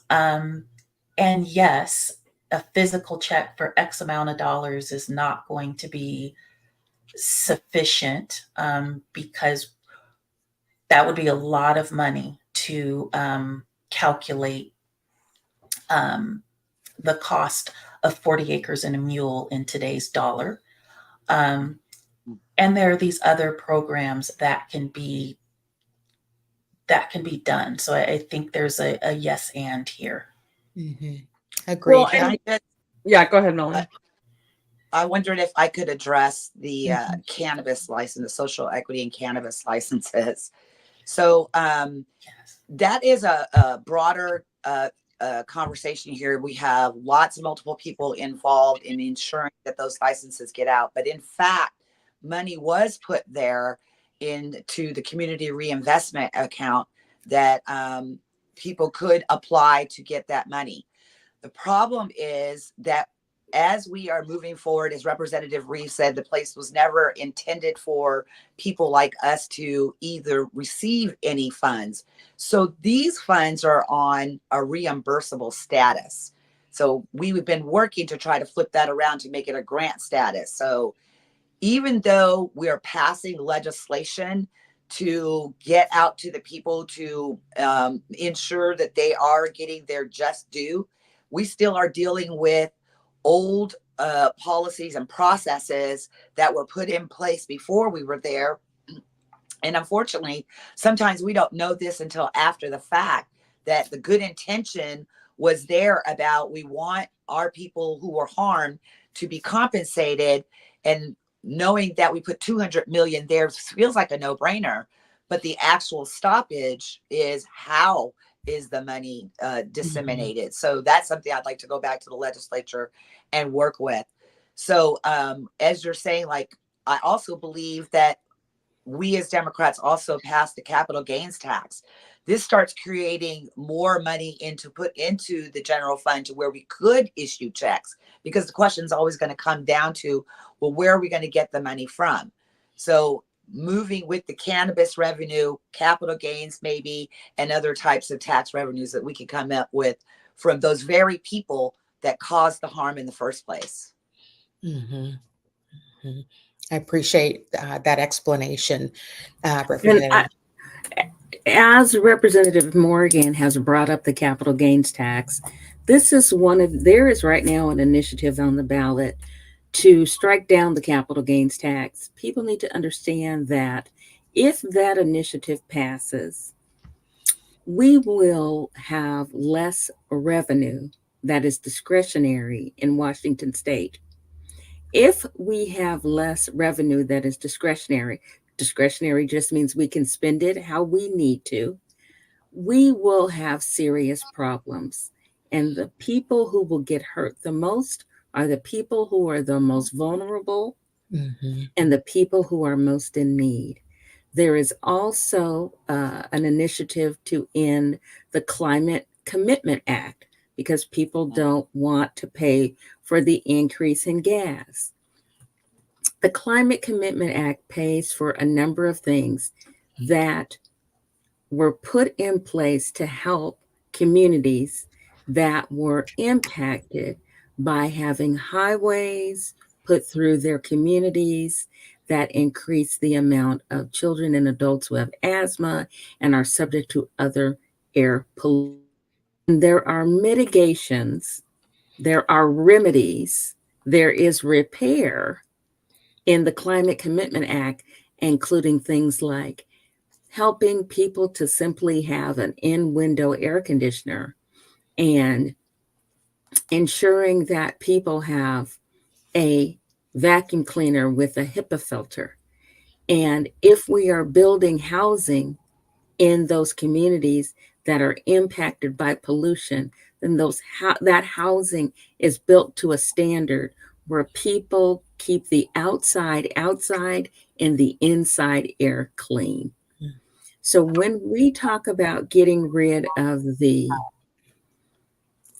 And yes, a physical check for X amount of dollars is not going to be sufficient because that would be a lot of money to calculate the cost of 40 acres and a mule in today's dollar. And there are these other programs that can be done. So I think there's a yes and here. Mm-hmm. Agreed. Well, yeah, go ahead, Melanie. I wondered if I could address the cannabis license, the social equity and cannabis licenses. So that is a broader conversation here. We have lots of multiple people involved in ensuring that those licenses get out. But in fact, money was put there into the community reinvestment account that people could apply to get that money. The problem is that as we are moving forward, as Representative Reeves said, the place was never intended for people like us to either receive any funds. So these funds are on a reimbursable status. So we've been working to try to flip that around to make it a grant status. So even though we are passing legislation to get out to the people to ensure that they are getting their just due, we still are dealing with old policies and processes that were put in place before we were there. And unfortunately, sometimes we don't know this until after the fact, that the good intention was there about we want our people who were harmed to be compensated. And knowing that we put 200 million there feels like a no-brainer, but the actual stoppage is how is the money disseminated. So that's something I'd like to go back to the legislature and work with. So as you're saying, like, I also believe that we as Democrats also passed the capital gains tax. This starts creating more money to put into the general fund to where we could issue checks, because the question is always going to come down to, well, where are we going to get the money from? So moving with the cannabis revenue, capital gains maybe, and other types of tax revenues that we can come up with from those very people that caused the harm in the first place. Mm-hmm. Mm-hmm. I appreciate that explanation, Representative. As Representative Morgan has brought up the capital gains tax, there is right now an initiative on the ballot to strike down the capital gains tax. People need to understand that if that initiative passes, we will have less revenue that is discretionary in Washington state. If we have less revenue that is discretionary just means we can spend it how we need to, we will have serious problems. And the people who will get hurt the most are the people who are the most vulnerable and the people who are most in need. There is also an initiative to end the Climate Commitment Act because people don't want to pay for the increase in gas. The Climate Commitment Act pays for a number of things that were put in place to help communities that were impacted by having highways put through their communities that increase the amount of children and adults who have asthma and are subject to other air pollution. There are mitigations, there are remedies, there is repair in the Climate Commitment Act, including things like helping people to simply have an in-window air conditioner and ensuring that people have a vacuum cleaner with a HEPA filter. And if we are building housing in those communities that are impacted by pollution, then that housing is built to a standard where people keep the outside and the inside air clean. So when we talk about getting rid of the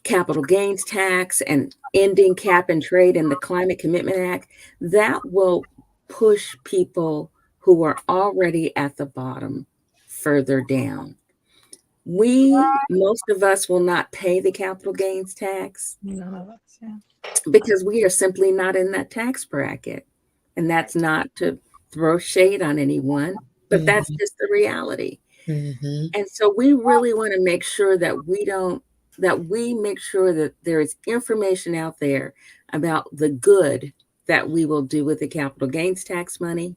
capital gains tax and ending cap and trade and the Climate Commitment Act, that will push people who are already at the bottom further down. Most of us will not pay the capital gains tax. None of us, yeah. Because we are simply not in that tax bracket. And that's not to throw shade on anyone, but that's just the reality. And so we really want to make sure that we make sure that there is information out there about the good that we will do with the capital gains tax money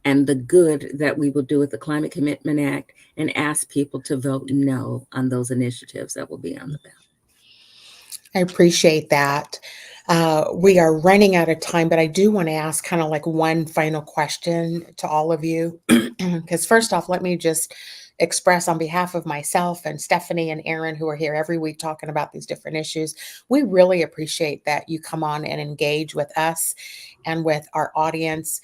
and the good that we will do with the Climate Commitment Act, and ask people to vote no on those initiatives that will be on the ballot. I appreciate that. We are running out of time, but I do want to ask kind of like one final question to all of you. Because first off, let me just express on behalf of myself and Stefani and Erin, who are here every week talking about these different issues. We really appreciate that you come on and engage with us and with our audience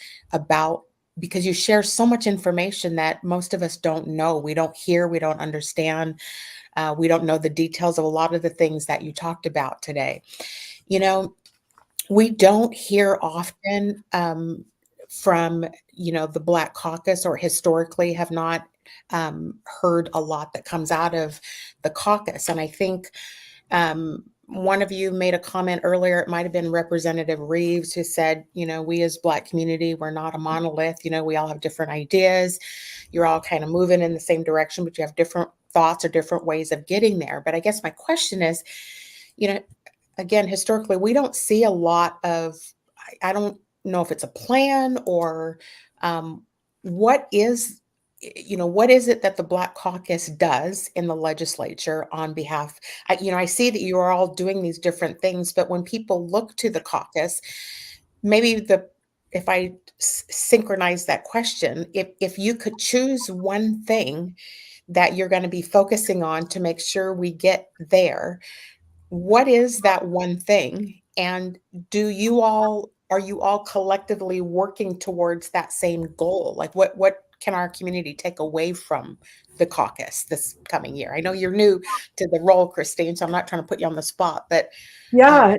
because you share so much information that most of us don't know. We don't hear, we don't understand. We don't know the details of a lot of the things that you talked about today. You know, we don't hear often from, the Black Caucus, or historically have not heard a lot that comes out of the caucus. And I think one of you made a comment earlier, it might have been Representative Reeves, who said, we as Black community, we're not a monolith. We all have different ideas. You're all kind of moving in the same direction, but you have different thoughts or different ways of getting there. But I guess my question is, again, historically, we don't see a lot of, I don't know if it's a plan or what is it that the Black Caucus does in the legislature on behalf? I see that you are all doing these different things, but when people look to the caucus, maybe if I synchronize that question, if you could choose one thing that you're going to be focusing on to make sure we get there, what is that one thing? And are you all collectively working towards that same goal? Like what can our community take away from the caucus this coming year? I know you're new to the role, Kristine, so I'm not trying to put you on the spot, but yeah.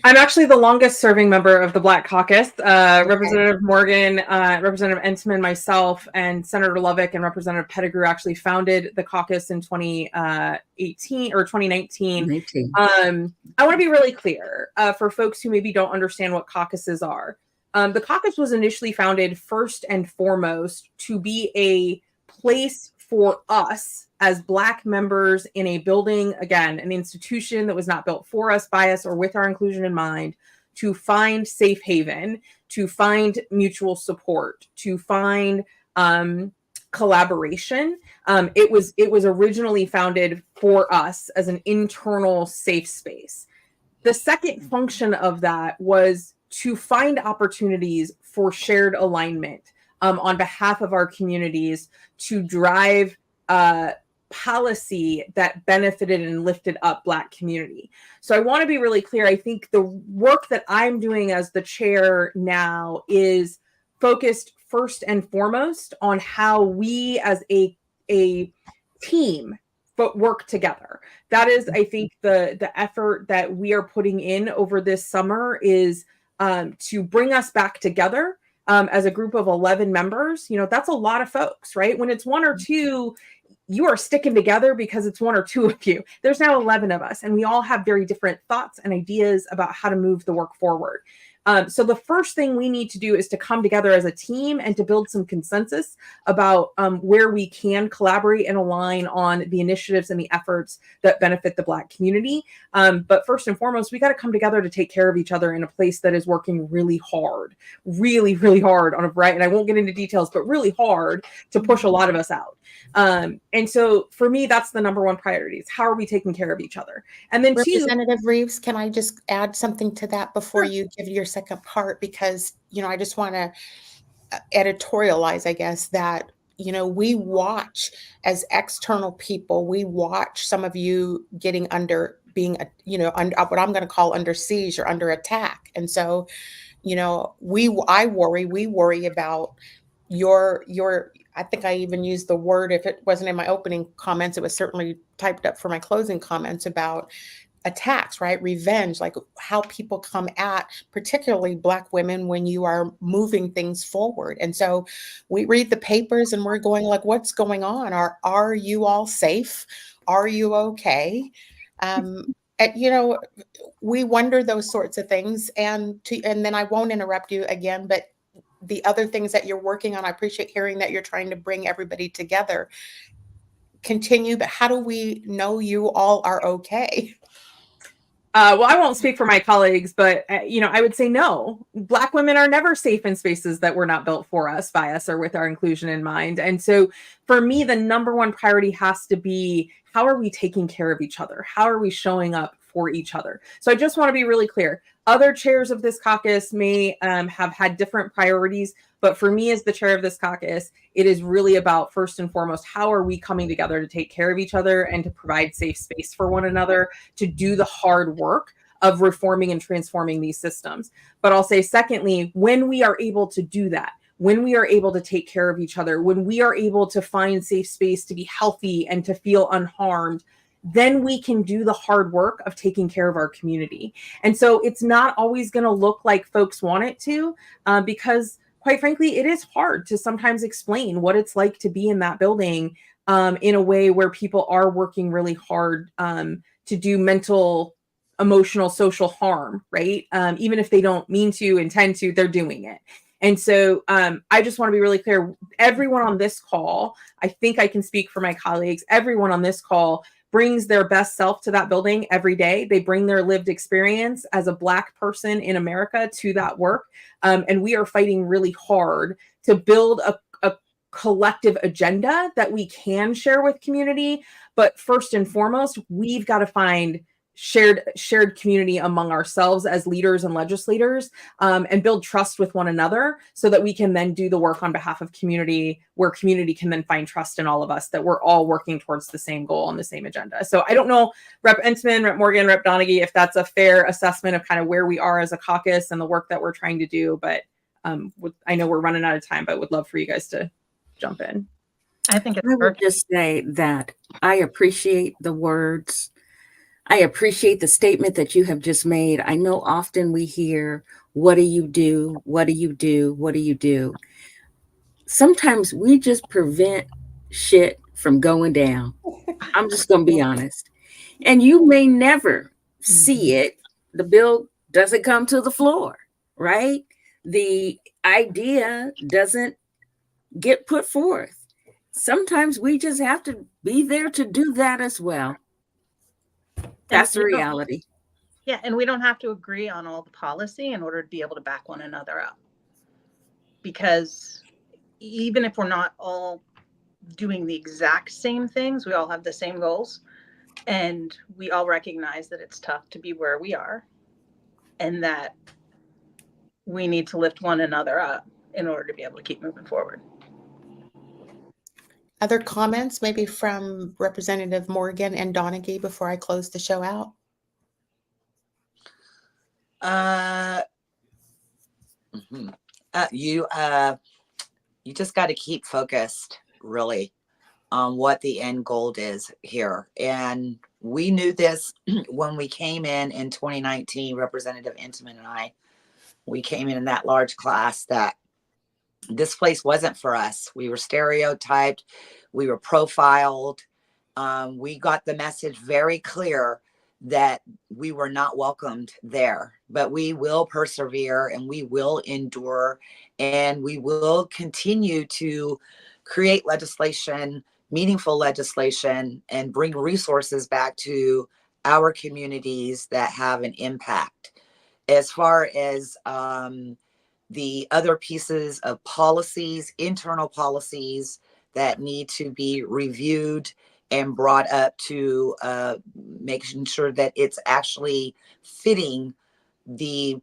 I'm actually the longest serving member of the Black Caucus. Representative Morgan, Representative Entenman, myself, and Senator Lovick and Representative Pettigrew actually founded the caucus in 2018 or 2019. I want to be really clear for folks who maybe don't understand what caucuses are. The caucus was initially founded first and foremost to be a place for us as Black members in a building, again, an institution that was not built for us, by us, or with our inclusion in mind, to find safe haven, to find mutual support, to find collaboration. It was originally founded for us as an internal safe space. The second function of that was to find opportunities for shared alignment on behalf of our communities to drive policy that benefited and lifted up Black community. So I want to be really clear. I think the work that I'm doing as the chair now is focused first and foremost on how we as a team but work together. That is, I think, the effort that we are putting in over this summer is to bring us back together as a group of 11 members. You know, that's a lot of folks, right? When it's one or two, you are sticking together because it's one or two of you. There's now 11 of us, and we all have very different thoughts and ideas about how to move the work forward. So the first thing we need to do is to come together as a team and to build some consensus about where we can collaborate and align on the initiatives and the efforts that benefit the Black community. But first and foremost, we got to come together to take care of each other in a place that is working really hard on a variety, and I won't get into details, but really hard to push a lot of us out. And so for me, that's the number one priority is how are we taking care of each other? And then Representative Reeves, can I just add something to that before you give your second part? Because, you know, I just want to editorialize, I guess, that, you know, we watch as external people, we watch some of you getting being, you know, under what I'm going to call under siege or under attack. And so, you know, we worry about your, I think I even used the word, if it wasn't in my opening comments, it was certainly typed up for my closing comments about attacks, right? Revenge, like how people come at particularly Black women when you are moving things forward. And so we read the papers and we're going like, what's going on? Are you all safe? Are you okay? You know, we wonder those sorts of things. And then I won't interrupt you again, but the other things that you're working on, I appreciate hearing that you're trying to bring everybody together. Continue, but how do we know you all are okay? Well, I won't speak for my colleagues, but you know, I would say no. Black women are never safe in spaces that were not built for us, by us, or with our inclusion in mind. And so, for me, the number one priority has to be how are we taking care of each other? How are we showing up for each other? So, I just want to be really clear. Other chairs of this caucus may have had different priorities, but for me, as the chair of this caucus, it is really about first and foremost, how are we coming together to take care of each other and to provide safe space for one another, to do the hard work of reforming and transforming these systems. But I'll say, secondly, when we are able to do that, when we are able to take care of each other, when we are able to find safe space to be healthy and to feel unharmed, then we can do the hard work of taking care of our community. And so it's not always going to look like folks want it to, because quite frankly, it is hard to sometimes explain what it's like to be in that building in a way where people are working really hard to do mental, emotional, social harm, right? Even if they don't mean to, intend to, they're doing it. And so I just want to be really clear. Everyone on this call, I think I can speak for my colleagues, everyone on this call brings their best self to that building every day. They bring their lived experience as a Black person in America to that work. And we are fighting really hard to build a collective agenda that we can share with community. But first and foremost, we've got to find shared community among ourselves as leaders and legislators, and build trust with one another so that we can then do the work on behalf of community, where community can then find trust in all of us that we're all working towards the same goal on the same agenda. So I don't know, Rep. Entenman, Rep. Morgan, Rep. Donaghy, if that's a fair assessment of kind of where we are as a caucus and the work that we're trying to do, but I know we're running out of time, but would love for you guys to jump in. I think it's I would just say that I appreciate the words. I appreciate the statement that you have just made. I know often we hear, what do you do? What do you do? What do you do? Sometimes we just prevent shit from going down. I'm just going to be honest. And you may never see it. The bill doesn't come to the floor, right? The idea doesn't get put forth. Sometimes we just have to be there to do that as well. That's the reality. Yeah, and we don't have to agree on all the policy in order to be able to back one another up. Because even if we're not all doing the exact same things, we all have the same goals. And we all recognize that it's tough to be where we are and that we need to lift one another up in order to be able to keep moving forward. Other comments, maybe from Representative Morgan and Donaghy before I close the show out? You just got to keep focused, really, on what the end goal is here. And we knew this when we came in 2019, Representative Entenman and I, we came in that large class, that this place wasn't for us. We were stereotyped. We were profiled. We got the message very clear that we were not welcomed there, but we will persevere and we will endure and we will continue to create legislation, meaningful legislation, and bring resources back to our communities that have an impact. As far as the other pieces of policies, internal policies that need to be reviewed and brought up to making sure that it's actually fitting the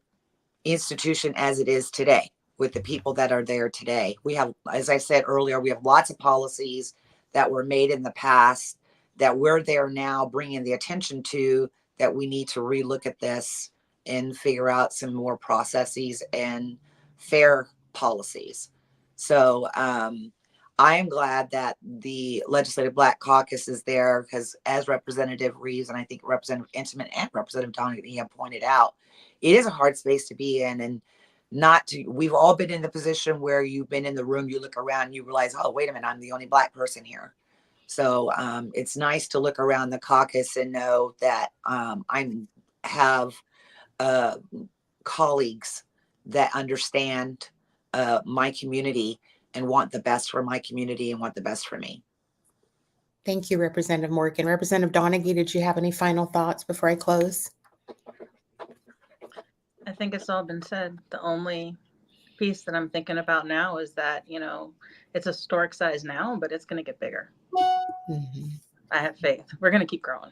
institution as it is today with the people that are there today. We have, as I said earlier, we have lots of policies that were made in the past that we're there now bringing the attention to, that we need to relook at this and figure out some more processes and fair policies. So I am glad that the Legislative Black Caucus is there, because as Representative Reeves and I think Representative Entenman and Representative Donaghy have pointed out, it is a hard space to be in, and not to, we've all been in the position where you've been in the room, you look around and you realize, oh, wait a minute, I'm the only Black person here. So it's nice to look around the caucus and know that I have colleagues that understand my community and want the best for my community and want the best for me. Thank you, Representative Morgan. Representative Donaghy, did you have any final thoughts before I close? I think it's all been said. The only piece that I'm thinking about now is that, you know, it's a historic size now, but it's going to get bigger. Mm-hmm. I have faith. We're going to keep growing.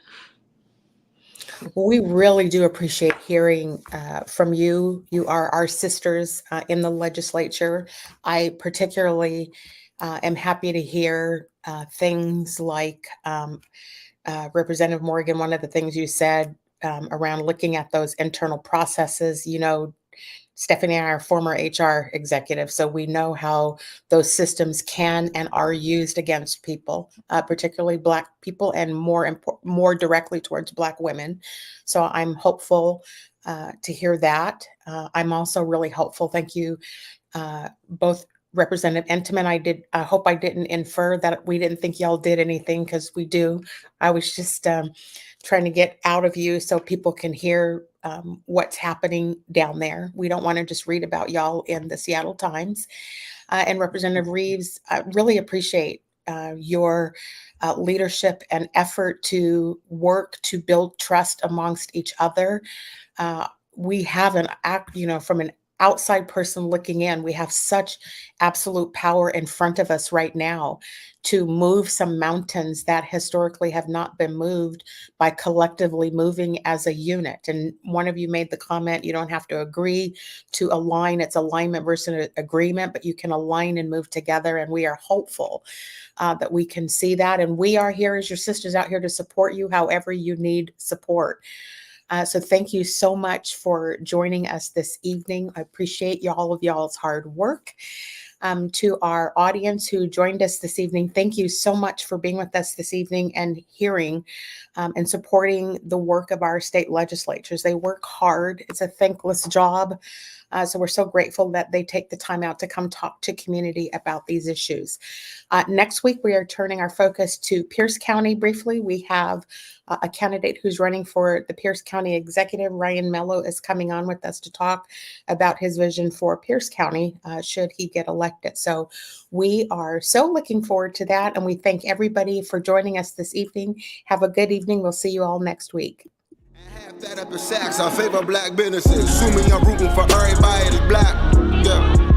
Well, we really do appreciate hearing from you. You are our sisters in the legislature. I particularly am happy to hear things like Representative Morgan, one of the things you said around looking at those internal processes. You know, Stefani and I are former HR executives, so we know how those systems can and are used against people, particularly Black people, and more directly towards Black women. So I'm hopeful to hear that. I'm also really hopeful. Thank you, both Representative Entenman. I hope I didn't infer that we didn't think y'all did anything, because we do. I was just trying to get out of you so people can hear what's happening down there. We don't want to just read about y'all in the Seattle Times. And Representative Reeves, I really appreciate your leadership and effort to work to build trust amongst each other. We have from an outside person looking in, we have such absolute power in front of us right now to move some mountains that historically have not been moved by collectively moving as a unit. And one of you made the comment, you don't have to agree to align. It's alignment versus agreement, but you can align and move together. And we are hopeful that we can see that. And we are here as your sisters out here to support you however you need support. So thank you so much for joining us this evening. I appreciate all of y'all's hard work. To our audience who joined us this evening, thank you so much for being with us this evening and hearing and supporting the work of our state legislatures. They work hard. It's a thankless job. So we're so grateful that they take the time out to come talk to community about these issues. Next week, we are turning our focus to Pierce County briefly. We have a candidate who's running for the Pierce County Executive. Ryan Mello is coming on with us to talk about his vision for Pierce County should he get elected. So we are so looking forward to that. And we thank everybody for joining us this evening. Have a good evening. We'll see you all next week. Half that up in sacks, I favor Black businesses. Assuming I'm rooting for everybody that's Black. Yeah.